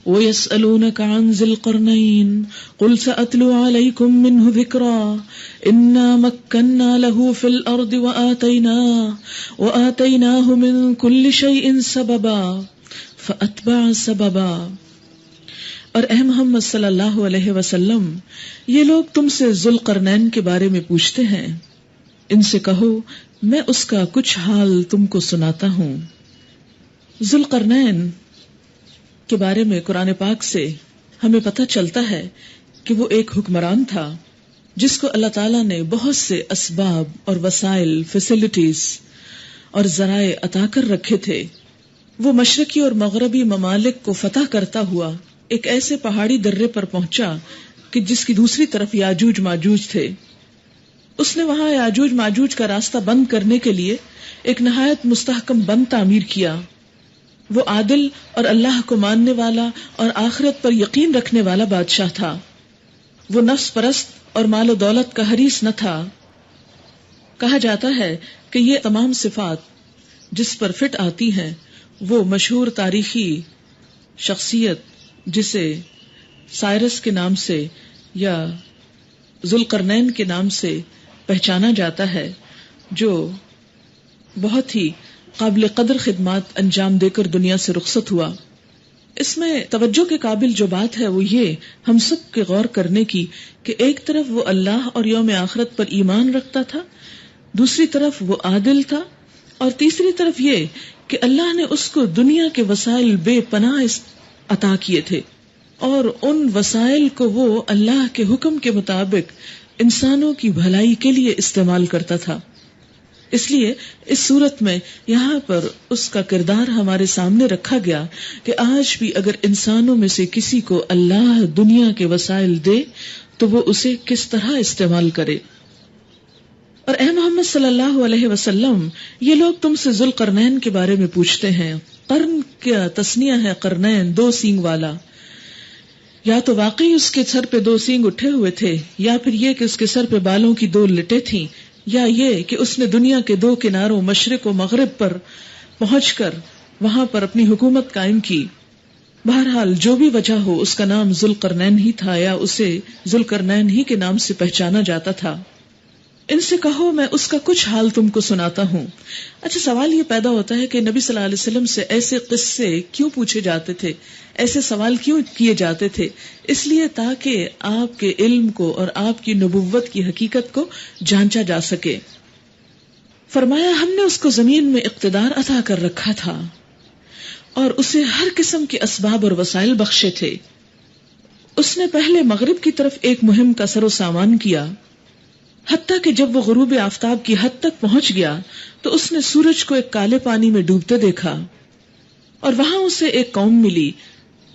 وَيَسْأَلُونَكَ عَنْ ذِي الْقَرْنَيْنِ قُلْ سَأَتْلُو عَلَيْكُمْ مِنْهُ ذِكْرًا إِنَّا مَكَّنَّا لَهُ فِي الْأَرْضِ وَآتَيْنَاهُ مِنْ كُلِّ شَيْءٍ سَبَبًا فَأَتْبَعَ سَبَبًا۔ اور اے محمد صلی اللہ علیہ وسلم، یہ لوگ تم سے ذوالقرنین کے بارے میں پوچھتے ہیں، ان سے کہو میں اس کا کچھ حال تم کو سناتا ہوں۔ ذوالقرنین کے بارے میں قرآن پاک سے ہمیں پتہ چلتا ہے کہ وہ ایک حکمران تھا جس کو اللہ تعالیٰ نے بہت سے اسباب اور وسائل، فیسلٹیز اور ذرائع عطا کر رکھے تھے۔ وہ مشرقی اور مغربی ممالک کو فتح کرتا ہوا ایک ایسے پہاڑی درے پر پہنچا کہ جس کی دوسری طرف یاجوج ماجوج تھے۔ اس نے وہاں یاجوج ماجوج کا راستہ بند کرنے کے لیے ایک نہایت مستحکم بند تعمیر کیا. وہ عادل اور اللہ کو ماننے والا اور آخرت پر یقین رکھنے والا بادشاہ تھا. وہ نفس پرست اور مال و دولت کا حریص نہ تھا. کہا جاتا ہے کہ یہ تمام صفات جس پر فٹ آتی ہیں وہ مشہور تاریخی شخصیت جسے سائرس کے نام سے یا ذوالقرنین کے نام سے پہچانا جاتا ہے، جو بہت ہی قابل قدر خدمات انجام دے کر دنیا سے رخصت ہوا. اس میں توجہ کے قابل جو بات ہے وہ یہ ہم سب کے غور کرنے کی کہ ایک طرف وہ اللہ اور یوم آخرت پر ایمان رکھتا تھا، دوسری طرف وہ عادل تھا، اور تیسری طرف یہ کہ اللہ نے اس کو دنیا کے وسائل بے پناہ عطا کیے تھے، اور ان وسائل کو وہ اللہ کے حکم کے مطابق انسانوں کی بھلائی کے لیے استعمال کرتا تھا. اس لیے اس صورت میں یہاں پر اس کا کردار ہمارے سامنے رکھا گیا کہ آج بھی اگر انسانوں میں سے کسی کو اللہ دنیا کے وسائل دے تو وہ اسے کس طرح استعمال کرے. اور اے محمد صلی اللہ علیہ وسلم، یہ لوگ تم سے ذوالقرنین کے بارے میں پوچھتے ہیں. قرن کیا تسنیہ ہے قرنین، دو سینگ والا. یا تو واقعی اس کے سر پہ دو سینگ اٹھے ہوئے تھے، یا پھر یہ کہ اس کے سر پہ بالوں کی دو لٹیں تھیں، یا یہ کہ اس نے دنیا کے دو کناروں مشرق و مغرب پر پہنچ کر وہاں پر اپنی حکومت قائم کی. بہرحال جو بھی وجہ ہو اس کا نام ذوالقرنین ہی تھا، یا اسے ذوالقرنین ہی کے نام سے پہچانا جاتا تھا. ان سے کہو میں اس کا کچھ حال تم کو سناتا ہوں. اچھا، سوال یہ پیدا ہوتا ہے کہ نبی صلی اللہ علیہ وسلم سے ایسے قصے کیوں پوچھے جاتے تھے، ایسے سوال کیوں کیے جاتے تھے؟ اس لیے تاکہ آپ کے علم کو اور آپ کی نبوت کی حقیقت کو جانچا جا سکے. فرمایا ہم نے اس کو زمین میں اقتدار عطا کر رکھا تھا اور اسے ہر قسم کے اسباب اور وسائل بخشے تھے. اس نے پہلے مغرب کی طرف ایک مہم کا سر و سامان کیا، حتیٰ کہ جب وہ غروب آفتاب کی حد تک پہنچ گیا تو اس نے سورج کو ایک کالے پانی میں ڈوبتے دیکھا، اور وہاں اسے ایک قوم ملی.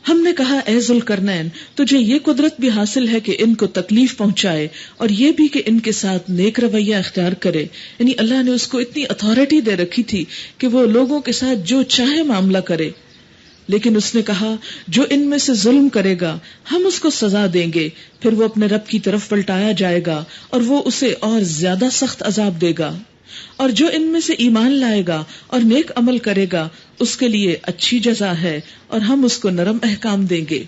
ہم نے کہا اے ذوالقرنین، تجھے یہ قدرت بھی حاصل ہے کہ ان کو تکلیف پہنچائے، اور یہ بھی کہ ان کے ساتھ نیک رویہ اختیار کرے. یعنی اللہ نے اس کو اتنی اتھارٹی دے رکھی تھی کہ وہ لوگوں کے ساتھ جو چاہے معاملہ کرے. لیکن اس نے کہا جو ان میں سے ظلم کرے گا ہم اس کو سزا دیں گے، پھر وہ اپنے رب کی طرف پلٹایا جائے گا اور وہ اسے اور زیادہ سخت عذاب دے گا. اور جو ان میں سے ایمان لائے گا اور نیک عمل کرے گا اس کے لیے اچھی جزا ہے، اور ہم اس کو نرم احکام دیں گے.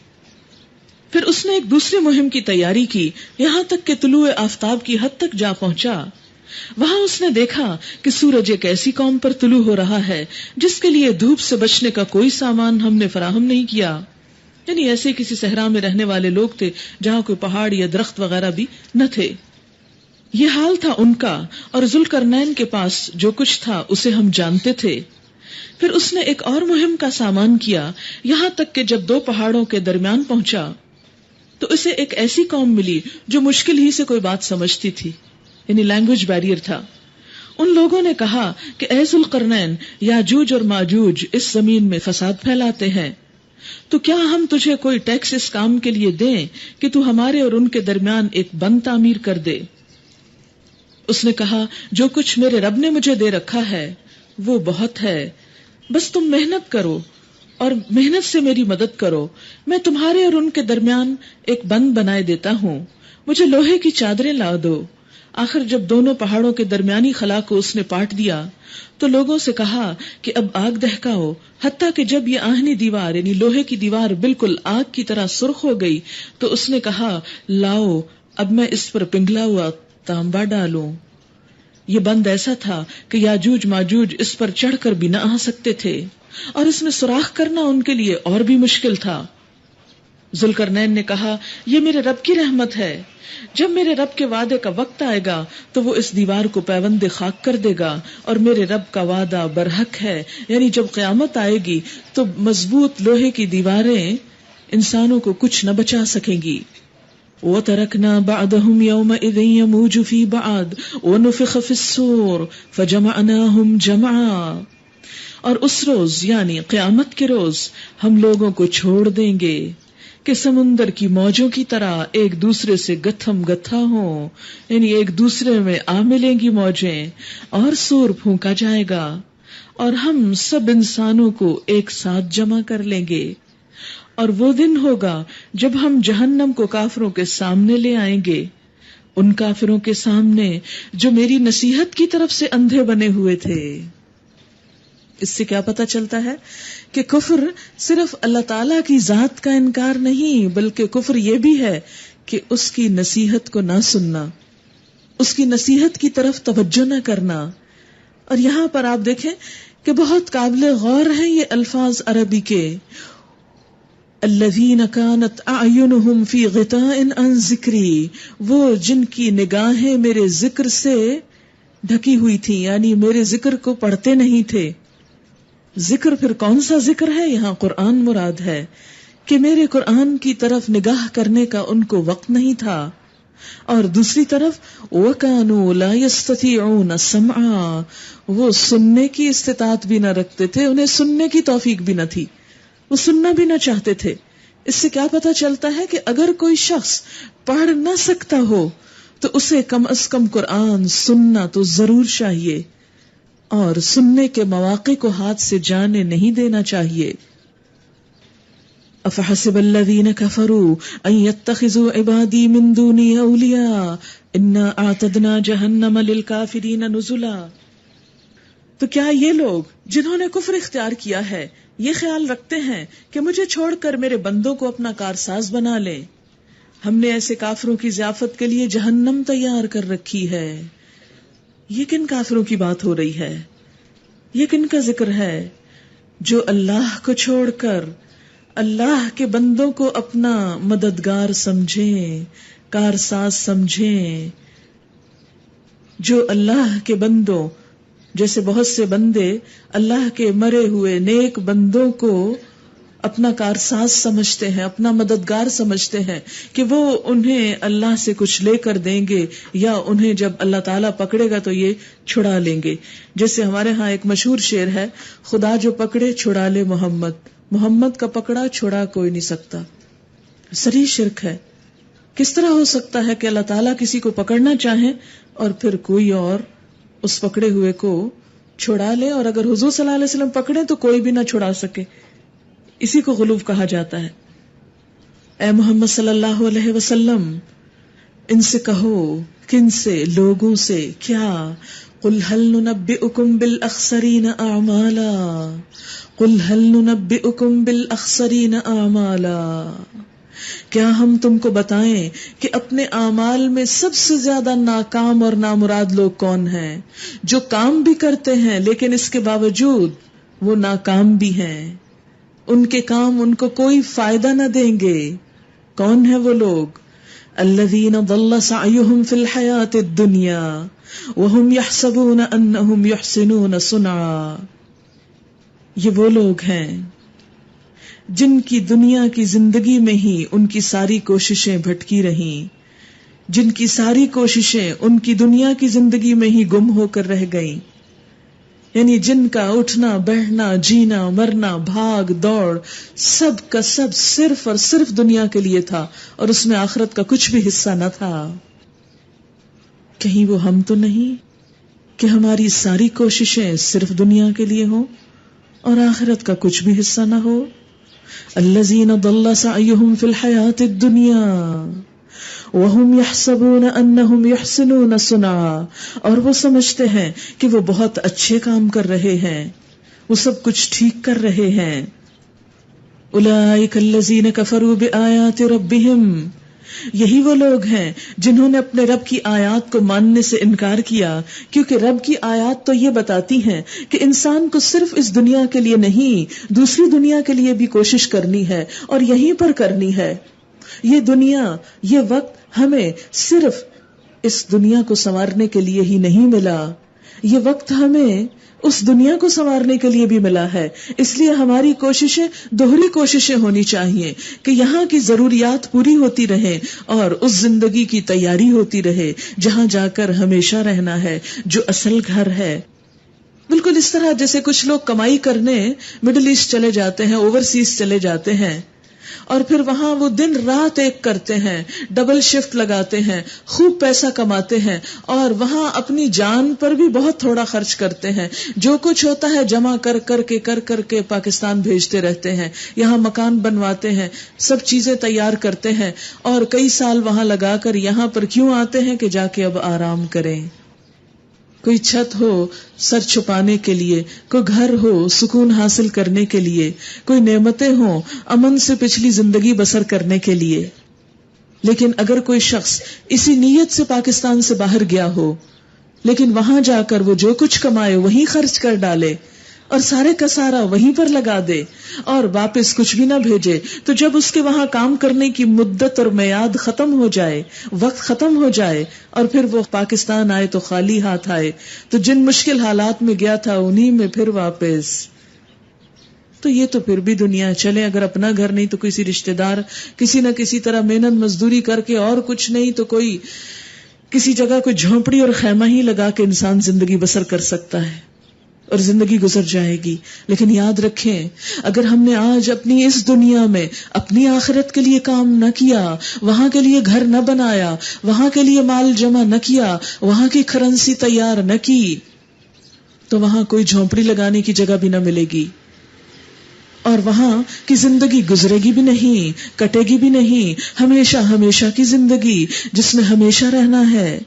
پھر اس نے ایک دوسری مہم کی تیاری کی، یہاں تک کہ طلوع آفتاب کی حد تک جا پہنچا. وہاں اس نے دیکھا کہ سورج ایک ایسی قوم پر طلوع ہو رہا ہے جس کے لیے دھوپ سے بچنے کا کوئی سامان ہم نے فراہم نہیں کیا. یعنی ایسے کسی صحرا میں رہنے والے لوگ تھے جہاں کوئی پہاڑ یا درخت وغیرہ بھی نہ تھے. یہ حال تھا ان کا، اور ذوالقرنین کے پاس جو کچھ تھا اسے ہم جانتے تھے. پھر اس نے ایک اور مہم کا سامان کیا، یہاں تک کہ جب دو پہاڑوں کے درمیان پہنچا تو اسے ایک ایسی قوم ملی جو مشکل ہی سے کوئی بات سمجھتی تھی، یعنی لینگویج بیریئر تھا. ان لوگوں نے کہا کہ اے ذوالقرنین، یاجوج اور ماجوج اس زمین میں فساد پھیلاتے ہیں، تو کیا ہم تجھے کوئی ٹیکس اس کام کے لیے دیں کہ تو ہمارے اور ان کے درمیان ایک بند تعمیر کر دے؟ اس نے کہا جو کچھ میرے رب نے مجھے دے رکھا ہے وہ بہت ہے، بس تم محنت کرو اور محنت سے میری مدد کرو. میں تمہارے اور ان کے درمیان ایک بند بنائے دیتا ہوں، مجھے لوہے کی چادریں لا دو. آخر جب دونوں پہاڑوں کے درمیانی خلا کو اس نے پاٹ دیا تو لوگوں سے کہا کہ اب آگ دہکاؤ، حتیٰ کہ جب یہ آہنی دیوار یعنی لوہے کی دیوار بالکل آگ کی طرح سرخ ہو گئی تو اس نے کہا لاؤ اب میں اس پر پنگھلا ہوا تانبا ڈالوں. یہ بند ایسا تھا کہ یاجوج ماجوج اس پر چڑھ کر بھی نہ آ سکتے تھے، اور اس میں سوراخ کرنا ان کے لیے اور بھی مشکل تھا. ذوالقرنین نے کہا یہ میرے رب کی رحمت ہے، جب میرے رب کے وعدے کا وقت آئے گا تو وہ اس دیوار کو پیوند خاک کر دے گا، اور میرے رب کا وعدہ برحق ہے. یعنی جب قیامت آئے گی تو مضبوط لوہے کی دیواریں انسانوں کو کچھ نہ بچا سکیں گی. وَتَرَكْنَا بَعْدَهُمْ يَوْمَئِذٍ يَمُوجُ فِي بَعْضٍ وَنُفِخَ فِي الصُّورِ فَجَمَعْنَاهُمْ جَمْعًا. اور اس روز یعنی قیامت کے روز ہم لوگوں کو چھوڑ دیں گے کہ سمندر کی موجوں کی طرح ایک دوسرے سے گتھم گتھا ہوں، یعنی ایک دوسرے میں آ ملیں گی موجیں، اور سور پھونکا جائے گا اور ہم سب انسانوں کو ایک ساتھ جمع کر لیں گے، اور وہ دن ہوگا جب ہم جہنم کو کافروں کے سامنے لے آئیں گے، ان کافروں کے سامنے جو میری نصیحت کی طرف سے اندھے بنے ہوئے تھے۔ اس سے کیا پتہ چلتا ہے کہ کفر صرف اللہ تعالی کی ذات کا انکار نہیں، بلکہ کفر یہ بھی ہے کہ اس کی نصیحت کو نہ سننا، اس کی نصیحت کی طرف توجہ نہ کرنا۔ اور یہاں پر آپ دیکھیں کہ بہت قابل غور ہیں یہ الفاظ عربی کے، الذین کانت اعینہم فی غطاء عن ذکری، وہ جن کی نگاہیں میرے ذکر سے ڈھکی ہوئی تھی، یعنی میرے ذکر کو پڑھتے نہیں تھے۔ ذکر پھر کون سا ذکر ہے؟ یہاں قرآن مراد ہے کہ میرے قرآن کی طرف نگاہ کرنے کا ان کو وقت نہیں تھا، اور دوسری طرف وَكَانُوا لَا يَسْتَطِيعُونَ سَمْعًا، وہ سننے کی استطاعت بھی نہ رکھتے تھے، انہیں سننے کی توفیق بھی نہ تھی، وہ سننا بھی نہ چاہتے تھے۔ اس سے کیا پتہ چلتا ہے کہ اگر کوئی شخص پڑھ نہ سکتا ہو تو اسے کم از کم قرآن سننا تو ضرور چاہیے، اور سننے کے مواقع کو ہاتھ سے جانے نہیں دینا چاہیے۔ افحسب الذین کفروا ان یتخذوا عبادی من دونی اولیاء انا اعتدنا جہنم للکافرین نزلا، تو کیا یہ لوگ جنہوں نے کفر اختیار کیا ہے یہ خیال رکھتے ہیں کہ مجھے چھوڑ کر میرے بندوں کو اپنا کارساز بنا لیں؟ ہم نے ایسے کافروں کی ضیافت کے لیے جہنم تیار کر رکھی ہے۔ یہ کن کافروں کی بات ہو رہی ہے؟ یہ کن کا ذکر ہے؟ جو اللہ کو چھوڑ کر اللہ کے بندوں کو اپنا مددگار سمجھیں، کارساز سمجھیں، جو اللہ کے بندوں، جیسے بہت سے بندے اللہ کے مرے ہوئے نیک بندوں کو اپنا کارساز سمجھتے ہیں، اپنا مددگار سمجھتے ہیں کہ وہ انہیں اللہ سے کچھ لے کر دیں گے، یا انہیں جب اللہ تعالیٰ پکڑے گا تو یہ چھڑا لیں گے۔ جیسے ہمارے ہاں ایک مشہور شعر ہے، خدا جو پکڑے چھڑا لے محمد، محمد کا پکڑا چھڑا کوئی نہیں سکتا۔ صریح شرک ہے۔ کس طرح ہو سکتا ہے کہ اللہ تعالیٰ کسی کو پکڑنا چاہیں اور پھر کوئی اور اس پکڑے ہوئے کو چھڑا لے، اور اگر حضور صلی اللہ علیہ وسلم پکڑے تو کوئی بھی نہ چھڑا سکے؟ اسی کو غلو کہا جاتا ہے۔ اے محمد صلی اللہ علیہ وسلم، ان سے کہو، کن سے؟ لوگوں سے۔ کیا؟ قل هل ننبئكم بالاخسرین اعمالا، قل هل ننبئكم بالاخسرین اعمالا، کیا ہم تم کو بتائیں کہ اپنے اعمال میں سب سے زیادہ ناکام اور نامراد لوگ کون ہیں؟ جو کام بھی کرتے ہیں لیکن اس کے باوجود وہ ناکام بھی ہیں، ان کے کام ان کو کوئی فائدہ نہ دیں گے۔ کون ہے وہ لوگ؟ الذین ضل سعیہم فی الحیاۃ الدنیا وہم یحسبون انہم یحسنون صنعا، یہ وہ لوگ ہیں جن کی دنیا کی زندگی میں ہی ان کی ساری کوششیں بھٹکی رہیں، جن کی ساری کوششیں ان کی دنیا کی زندگی میں ہی گم ہو کر رہ گئیں، یعنی جن کا اٹھنا بیٹھنا جینا مرنا بھاگ دوڑ سب کا سب صرف اور صرف دنیا کے لیے تھا، اور اس میں آخرت کا کچھ بھی حصہ نہ تھا۔ کہیں وہ ہم تو نہیں کہ ہماری ساری کوششیں صرف دنیا کے لیے ہوں اور آخرت کا کچھ بھی حصہ نہ ہو؟ الذین ضل سعیہم فی الحیاۃ الدنیا وہم یحسبون انہم یحسنون صنعا، اور وہ سمجھتے ہیں کہ وہ بہت اچھے کام کر رہے ہیں، وہ سب کچھ ٹھیک کر رہے ہیں۔ اولئک الذین کفروا بآیات ربہم، یہی وہ لوگ ہیں جنہوں نے اپنے رب کی آیات کو ماننے سے انکار کیا، کیونکہ رب کی آیات تو یہ بتاتی ہیں کہ انسان کو صرف اس دنیا کے لیے نہیں دوسری دنیا کے لیے بھی کوشش کرنی ہے، اور یہیں پر کرنی ہے۔ یہ دنیا، یہ وقت ہمیں صرف اس دنیا کو سنوارنے کے لیے ہی نہیں ملا، یہ وقت ہمیں اس دنیا کو سنوارنے کے لیے بھی ملا ہے۔ اس لیے ہماری کوششیں دوہری کوششیں ہونی چاہیے کہ یہاں کی ضروریات پوری ہوتی رہے اور اس زندگی کی تیاری ہوتی رہے جہاں جا کر ہمیشہ رہنا ہے، جو اصل گھر ہے۔ بالکل اس طرح جیسے کچھ لوگ کمائی کرنے مڈل ایسٹ چلے جاتے ہیں، اوورسیز چلے جاتے ہیں، اور پھر وہاں وہ دن رات ایک کرتے ہیں، ڈبل شفٹ لگاتے ہیں، خوب پیسہ کماتے ہیں، اور وہاں اپنی جان پر بھی بہت تھوڑا خرچ کرتے ہیں. جو کچھ ہوتا ہے جمع کر کے پاکستان بھیجتے رہتے ہیں، یہاں مکان بنواتے ہیں، سب چیزیں تیار کرتے ہیں، اور کئی سال وہاں لگا کر یہاں پر کیوں آتے ہیں کہ جا کے اب آرام کریں. کوئی چھت ہو سر چھپانے کے لیے، کوئی گھر ہو سکون حاصل کرنے کے لیے، کوئی نعمتیں ہوں امن سے پچھلی زندگی بسر کرنے کے لیے. لیکن اگر کوئی شخص اسی نیت سے پاکستان سے باہر گیا ہو، لیکن وہاں جا کر وہ جو کچھ کمائے وہیں خرچ کر ڈالے اور سارے کا سارا وہیں پر لگا دے اور واپس کچھ بھی نہ بھیجے، تو جب اس کے وہاں کام کرنے کی مدت اور میعاد ختم ہو جائے، وقت ختم ہو جائے، اور پھر وہ پاکستان آئے تو خالی ہاتھ آئے، تو جن مشکل حالات میں گیا تھا انہی میں پھر واپس. تو یہ تو پھر بھی دنیا چلے، اگر اپنا گھر نہیں تو کسی رشتہ دار کسی نہ کسی طرح محنت مزدوری کر کے، اور کچھ نہیں تو کوئی کسی جگہ کوئی جھونپڑی اور خیمہ ہی لگا کے انسان زندگی بسر کر سکتا ہے اور زندگی گزر جائے گی. لیکن یاد رکھیں، اگر ہم نے آج اپنی اس دنیا میں اپنی آخرت کے لیے کام نہ کیا، وہاں کے لیے گھر نہ بنایا، وہاں کے لیے مال جمع نہ کیا، وہاں کی کرنسی تیار نہ کی، تو وہاں کوئی جھونپڑی لگانے کی جگہ بھی نہ ملے گی، اور وہاں کی زندگی گزرے گی بھی نہیں، کٹے گی بھی نہیں. ہمیشہ ہمیشہ کی زندگی جس میں ہمیشہ رہنا ہے.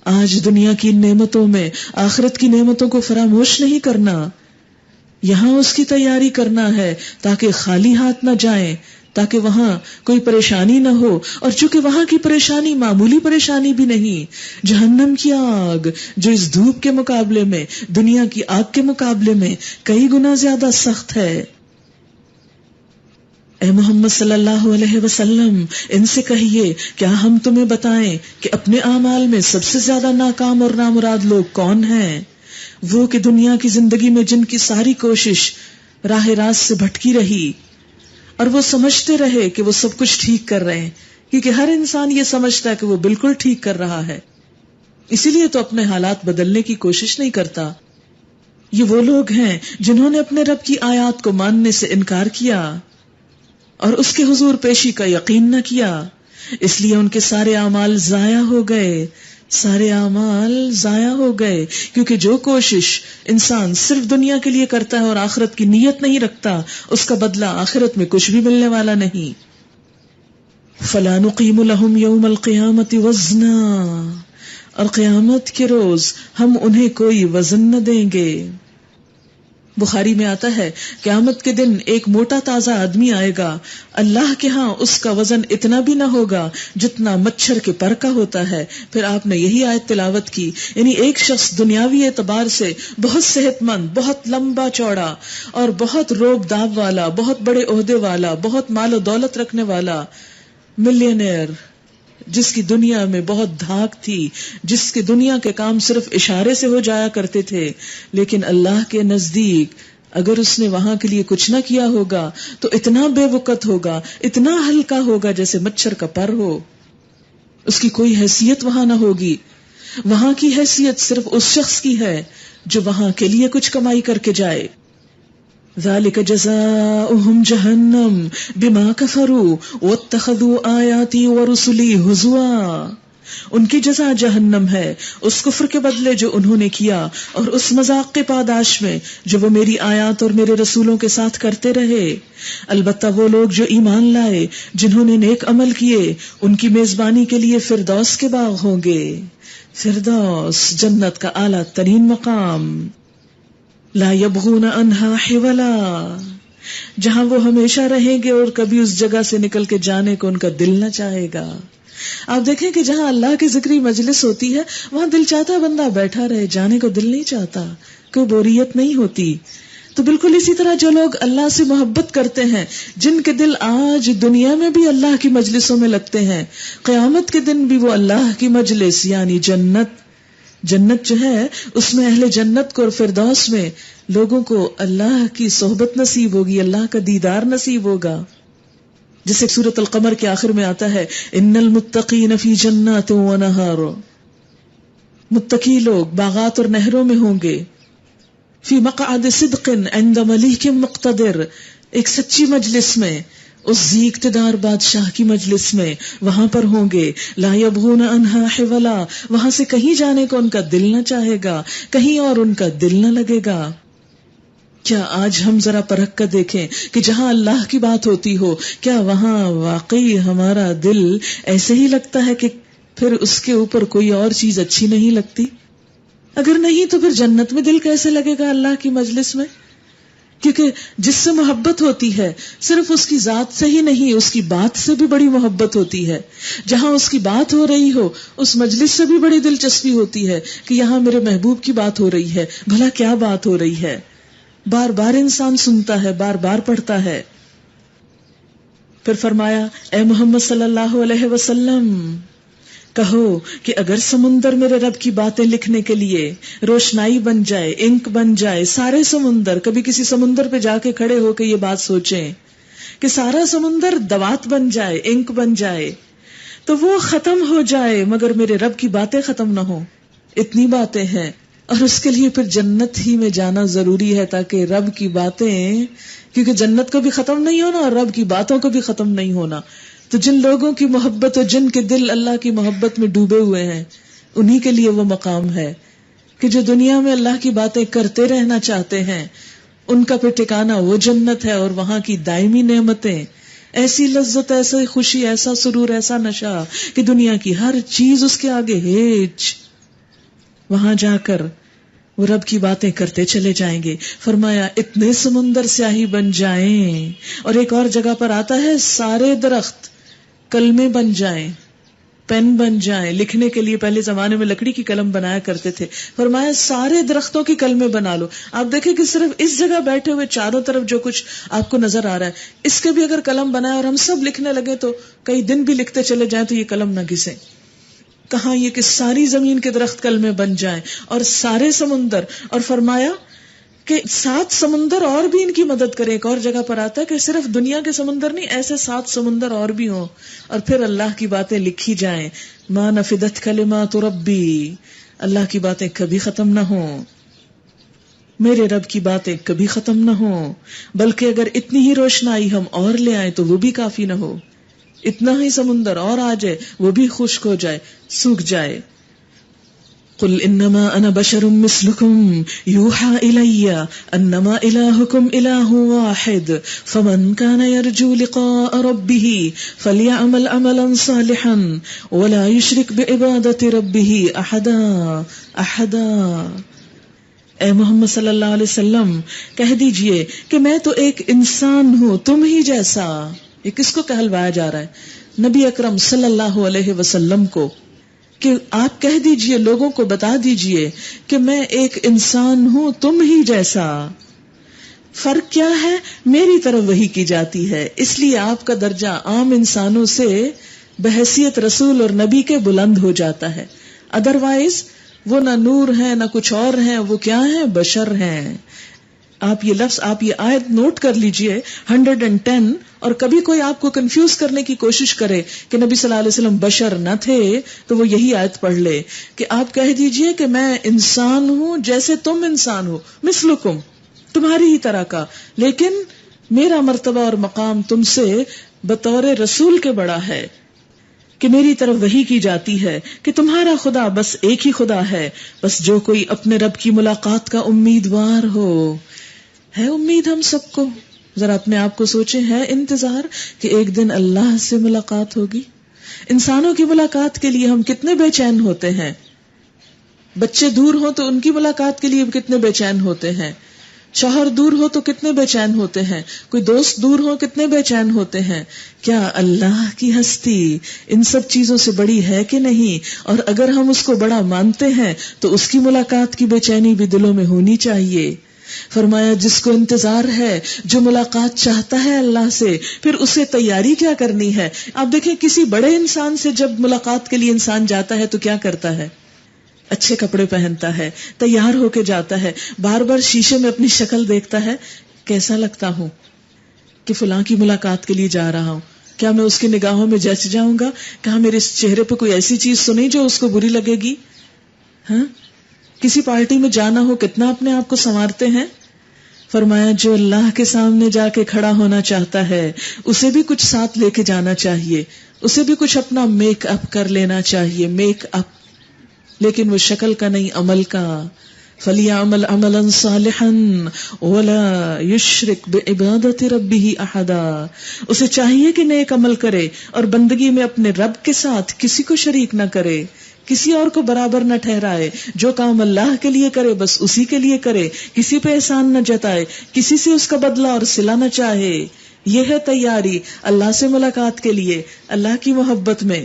آج دنیا کی نعمتوں میں آخرت کی نعمتوں کو فراموش نہیں کرنا، یہاں اس کی تیاری کرنا ہے تاکہ خالی ہاتھ نہ جائیں، تاکہ وہاں کوئی پریشانی نہ ہو. اور چونکہ وہاں کی پریشانی معمولی پریشانی بھی نہیں، جہنم کی آگ جو اس دھوپ کے مقابلے میں، دنیا کی آگ کے مقابلے میں کئی گنا زیادہ سخت ہے. اے محمد صلی اللہ علیہ وسلم، ان سے کہیے کیا ہم تمہیں بتائیں کہ اپنے اعمال میں سب سے زیادہ ناکام اور نامراد لوگ کون ہیں؟ وہ کہ دنیا کی زندگی میں جن کی ساری کوشش راہ راست سے بھٹکی رہی، اور وہ سمجھتے رہے کہ وہ سب کچھ ٹھیک کر رہے ہیں، کیونکہ ہر انسان یہ سمجھتا ہے کہ وہ بالکل ٹھیک کر رہا ہے، اسی لیے تو اپنے حالات بدلنے کی کوشش نہیں کرتا. یہ وہ لوگ ہیں جنہوں نے اپنے رب کی آیات کو ماننے سے انکار کیا اور اس کے حضور پیشی کا یقین نہ کیا، اس لیے ان کے سارے اعمال ضائع ہو گئے، سارے اعمال ضائع ہو گئے. کیونکہ جو کوشش انسان صرف دنیا کے لیے کرتا ہے اور آخرت کی نیت نہیں رکھتا، اس کا بدلہ آخرت میں کچھ بھی ملنے والا نہیں. فَلَا نُقِيمُ لَهُمْ يَوْمَ الْقِيَامَةِ وَزْنًا، اور قیامت کے روز ہم انہیں کوئی وزن نہ دیں گے. بخاری میں آتا ہے قیامت کے دن ایک موٹا تازہ آدمی آئے گا، اللہ کے ہاں اس کا وزن اتنا بھی نہ ہوگا جتنا مچھر کے پر کا ہوتا ہے. پھر آپ نے یہی آیت تلاوت کی، یعنی ایک شخص دنیاوی اعتبار سے بہت صحت مند، بہت لمبا چوڑا اور بہت روب داب والا، بہت بڑے عہدے والا، بہت مال و دولت رکھنے والا، ملینئر، جس کی دنیا میں بہت دھاک تھی، جس کے دنیا کے کام صرف اشارے سے ہو جایا کرتے تھے، لیکن اللہ کے نزدیک اگر اس نے وہاں کے لیے کچھ نہ کیا ہوگا تو اتنا بے وقت ہوگا، اتنا ہلکا ہوگا جیسے مچھر کا پر ہو. اس کی کوئی حیثیت وہاں نہ ہوگی. وہاں کی حیثیت صرف اس شخص کی ہے جو وہاں کے لیے کچھ کمائی کر کے جائے. ذَلِكَ جَزَاؤُهُمْ جَهَنَّمُ بِمَا كَفَرُوا وَاتَّخَذُوا آيَاتِي وَرُسُلِي هُزُوًا. ان کی جزا جہنم ہے اس کفر کے بدلے جو انہوں نے کیا، اور اس مذاق کے پاداش میں جو وہ میری آیات اور میرے رسولوں کے ساتھ کرتے رہے. البتہ وہ لوگ جو ایمان لائے، جنہوں نے نیک عمل کیے، ان کی میزبانی کے لیے فردوس کے باغ ہوں گے. فردوس جنت کا اعلیٰ ترین مقام. لا یبغون عنہا حولا، جہاں وہ ہمیشہ رہیں گے اور کبھی اس جگہ سے نکل کے جانے کو ان کا دل نہ چاہے گا. آپ دیکھیں کہ جہاں اللہ کی ذکری مجلس ہوتی ہے وہاں دل چاہتا ہے بندہ بیٹھا رہے، جانے کو دل نہیں چاہتا، کوئی بوریت نہیں ہوتی. تو بالکل اسی طرح جو لوگ اللہ سے محبت کرتے ہیں، جن کے دل آج دنیا میں بھی اللہ کی مجلسوں میں لگتے ہیں، قیامت کے دن بھی وہ اللہ کی مجلس یعنی جنت جو ہے اس میں اہل جنت کو اور فردوس میں لوگوں کو اللہ کی صحبت نصیب ہوگی، اللہ کا دیدار نصیب ہوگا. جسے سورۃ القمر کے آخر میں آتا ہے ان المتقین فی جنات و نہار، متقی لوگ باغات اور نہروں میں ہوں گے. فی مقعد صدق عند ملیک مقتدر، ایک سچی مجلس میں، اس ذی اقتدار بادشاہ کی مجلس میں وہاں پر ہوں گے. لا یبغون عنہا حولا، وہاں سے کہیں جانے کو ان کا دل نہ چاہے گا، کہیں اور ان کا دل نہ لگے گا. کیا آج ہم ذرا پرکھ کر دیکھیں کہ جہاں اللہ کی بات ہوتی ہو کیا وہاں واقعی ہمارا دل ایسے ہی لگتا ہے کہ پھر اس کے اوپر کوئی اور چیز اچھی نہیں لگتی؟ اگر نہیں تو پھر جنت میں دل کیسے لگے گا اللہ کی مجلس میں؟ کیونکہ جس سے محبت ہوتی ہے صرف اس کی ذات سے ہی نہیں، اس کی بات سے بھی بڑی محبت ہوتی ہے. جہاں اس کی بات ہو رہی ہو اس مجلس سے بھی بڑی دلچسپی ہوتی ہے کہ یہاں میرے محبوب کی بات ہو رہی ہے. بھلا کیا بات ہو رہی ہے؟ بار بار انسان سنتا ہے، بار بار پڑھتا ہے. پھر فرمایا اے محمد صلی اللہ علیہ وسلم کہو کہ اگر سمندر میرے رب کی باتیں لکھنے کے لیے روشنائی بن جائے، انک بن جائے، سارے سمندر، کبھی کسی سمندر پہ جا کے کھڑے ہو کے یہ بات سوچیں کہ سارا سمندر دوات بن جائے، انک بن جائے، تو وہ ختم ہو جائے مگر میرے رب کی باتیں ختم نہ ہو. اتنی باتیں ہیں، اور اس کے لیے پھر جنت ہی میں جانا ضروری ہے تاکہ رب کی باتیں، کیونکہ جنت کو بھی ختم نہیں ہونا اور رب کی باتوں کو بھی ختم نہیں ہونا. تو جن لوگوں کی محبت اور جن کے دل اللہ کی محبت میں ڈوبے ہوئے ہیں انہی کے لیے وہ مقام ہے کہ جو دنیا میں اللہ کی باتیں کرتے رہنا چاہتے ہیں ان کا پھر ٹھکانہ وہ جنت ہے، اور وہاں کی دائمی نعمتیں، ایسی لذت، ایسی خوشی، ایسا سرور، ایسا نشہ کہ دنیا کی ہر چیز اس کے آگے ہیچ. وہاں جا کر وہ رب کی باتیں کرتے چلے جائیں گے. فرمایا اتنے سمندر سیاہی بن جائیں، اور ایک اور جگہ پر آتا ہے سارے درخت کلمے بن جائیں، پین بن جائیں. لکھنے کے لیے پہلے زمانے میں لکڑی کی قلم بنایا کرتے تھے. فرمایا سارے درختوں کی کلمے بنا لو. آپ دیکھیں کہ صرف اس جگہ بیٹھے ہوئے چاروں طرف جو کچھ آپ کو نظر آ رہا ہے اس کے بھی اگر قلم بنائے اور ہم سب لکھنے لگے تو کئی دن بھی لکھتے چلے جائیں تو یہ قلم نہ گھسے. کہاں یہ کہ ساری زمین کے درخت کلمے بن جائیں اور سارے سمندر. اور فرمایا کہ 7 سمندر اور بھی ان کی مدد کرے. ایک اور جگہ پر آتا ہے کہ صرف دنیا کے سمندر نہیں، ایسے 7 سمندر اور بھی ہوں اور پھر اللہ کی باتیں لکھی جائیں. ما نفدت کلمات ربی، اللہ کی باتیں کبھی ختم نہ ہوں، میرے رب کی باتیں کبھی ختم نہ ہوں. بلکہ اگر اتنی ہی روشنائی ہم اور لے آئیں تو وہ بھی کافی نہ ہو. اتنا ہی سمندر اور آ جائے وہ بھی خشک ہو جائے، سوکھ جائے. قل انما انا بشر مثلكم يوحى الي انما الهكم اله واحد فمن كان يرجو لقاء ربه فليعمل عملا صالحا ولا يشرك بعبادة ربه احدا. اے محمد صلی اللہ علیہ وسلم کہہ دیجئے کہ میں تو ایک انسان ہوں تم ہی جیسا. یہ کس کو کہلوایا جا رہا ہے؟ نبی اکرم صلی اللہ علیہ وسلم کو، کہ آپ کہہ دیجئے، لوگوں کو بتا دیجئے کہ میں ایک انسان ہوں تم ہی جیسا. فرق کیا ہے؟ میری طرف وحی کی جاتی ہے، اس لیے آپ کا درجہ عام انسانوں سے بحیثیت رسول اور نبی کے بلند ہو جاتا ہے. ادروائز وہ نہ نور ہیں نہ کچھ اور ہیں، وہ کیا ہیں؟ بشر ہیں. آپ یہ لفظ، آپ یہ آیت نوٹ کر لیجئے 110. اور کبھی کوئی آپ کو کنفیوز کرنے کی کوشش کرے کہ نبی صلی اللہ علیہ وسلم بشر نہ تھے تو وہ یہی آیت پڑھ لے کہ آپ کہہ دیجئے کہ میں انسان ہوں جیسے تم انسان ہو، مثلکم، تمہاری ہی طرح کا، لیکن میرا مرتبہ اور مقام تم سے بطور رسول کے بڑا ہے کہ میری طرف وحی کی جاتی ہے کہ تمہارا خدا بس ایک ہی خدا ہے. بس جو کوئی اپنے رب کی ملاقات کا امیدوار ہو. ہے امید ہم سب کو؟ ذرا اپنے آپ کو سوچیں، ہے انتظار کہ ایک دن اللہ سے ملاقات ہوگی؟ انسانوں کی ملاقات کے لیے ہم کتنے بے چین ہوتے ہیں. بچے دور ہوں تو ان کی ملاقات کے لیے کتنے بے چین ہوتے ہیں. شوہر دور ہو تو کتنے بے چین ہوتے ہیں. کوئی دوست دور ہو کتنے بے چین ہوتے ہیں. کیا اللہ کی ہستی ان سب چیزوں سے بڑی ہے کہ نہیں؟ اور اگر ہم اس کو بڑا مانتے ہیں تو اس کی ملاقات کی بے چینی بھی دلوں میں ہونی چاہیے. فرمایا جس کو انتظار ہے، جو ملاقات چاہتا ہے اللہ سے، پھر اسے تیاری کیا کرنی ہے. آپ دیکھیں کسی بڑے انسان سے جب ملاقات کے لیے انسان جاتا ہے تو کیا کرتا ہے؟ اچھے کپڑے پہنتا ہے، تیار ہو کے جاتا ہے، بار بار شیشے میں اپنی شکل دیکھتا ہے، کیسا لگتا ہوں کہ فلاں کی ملاقات کے لیے جا رہا ہوں. کیا میں اس کی نگاہوں میں جچ جاؤں گا؟ کہاں میرے چہرے پہ کوئی ایسی چیز سنی جو اس کو بری لگے گی؟ ہاں، کسی پارٹی میں جانا ہو کتنا اپنے آپ کو سنوارتے ہیں. فرمایا جو اللہ کے سامنے جا کے کھڑا ہونا چاہتا ہے اسے بھی کچھ ساتھ لے کے جانا چاہیے، اسے بھی کچھ اپنا میک اپ کر لینا چاہیے، میک اپ، لیکن وہ شکل کا نہیں، عمل کا. فَلْيَعْمَلْ عَمَلًا صَالِحًا وَلَا يُشْرِكْ بِعِبَادَةِ رَبِّهِ أَحَدًا. اسے چاہیے کہ نیک عمل کرے اور بندگی میں اپنے رب کے ساتھ کسی کو شریک نہ کرے، کسی اور کو برابر نہ ٹھہرائے. جو کام اللہ کے لیے کرے بس اسی کے لیے کرے، کسی پہ احسان نہ جتائے، کسی سے اس کا بدلہ اور صلہ نہ چاہے. یہ ہے تیاری اللہ سے ملاقات کے لیے، اللہ کی محبت میں.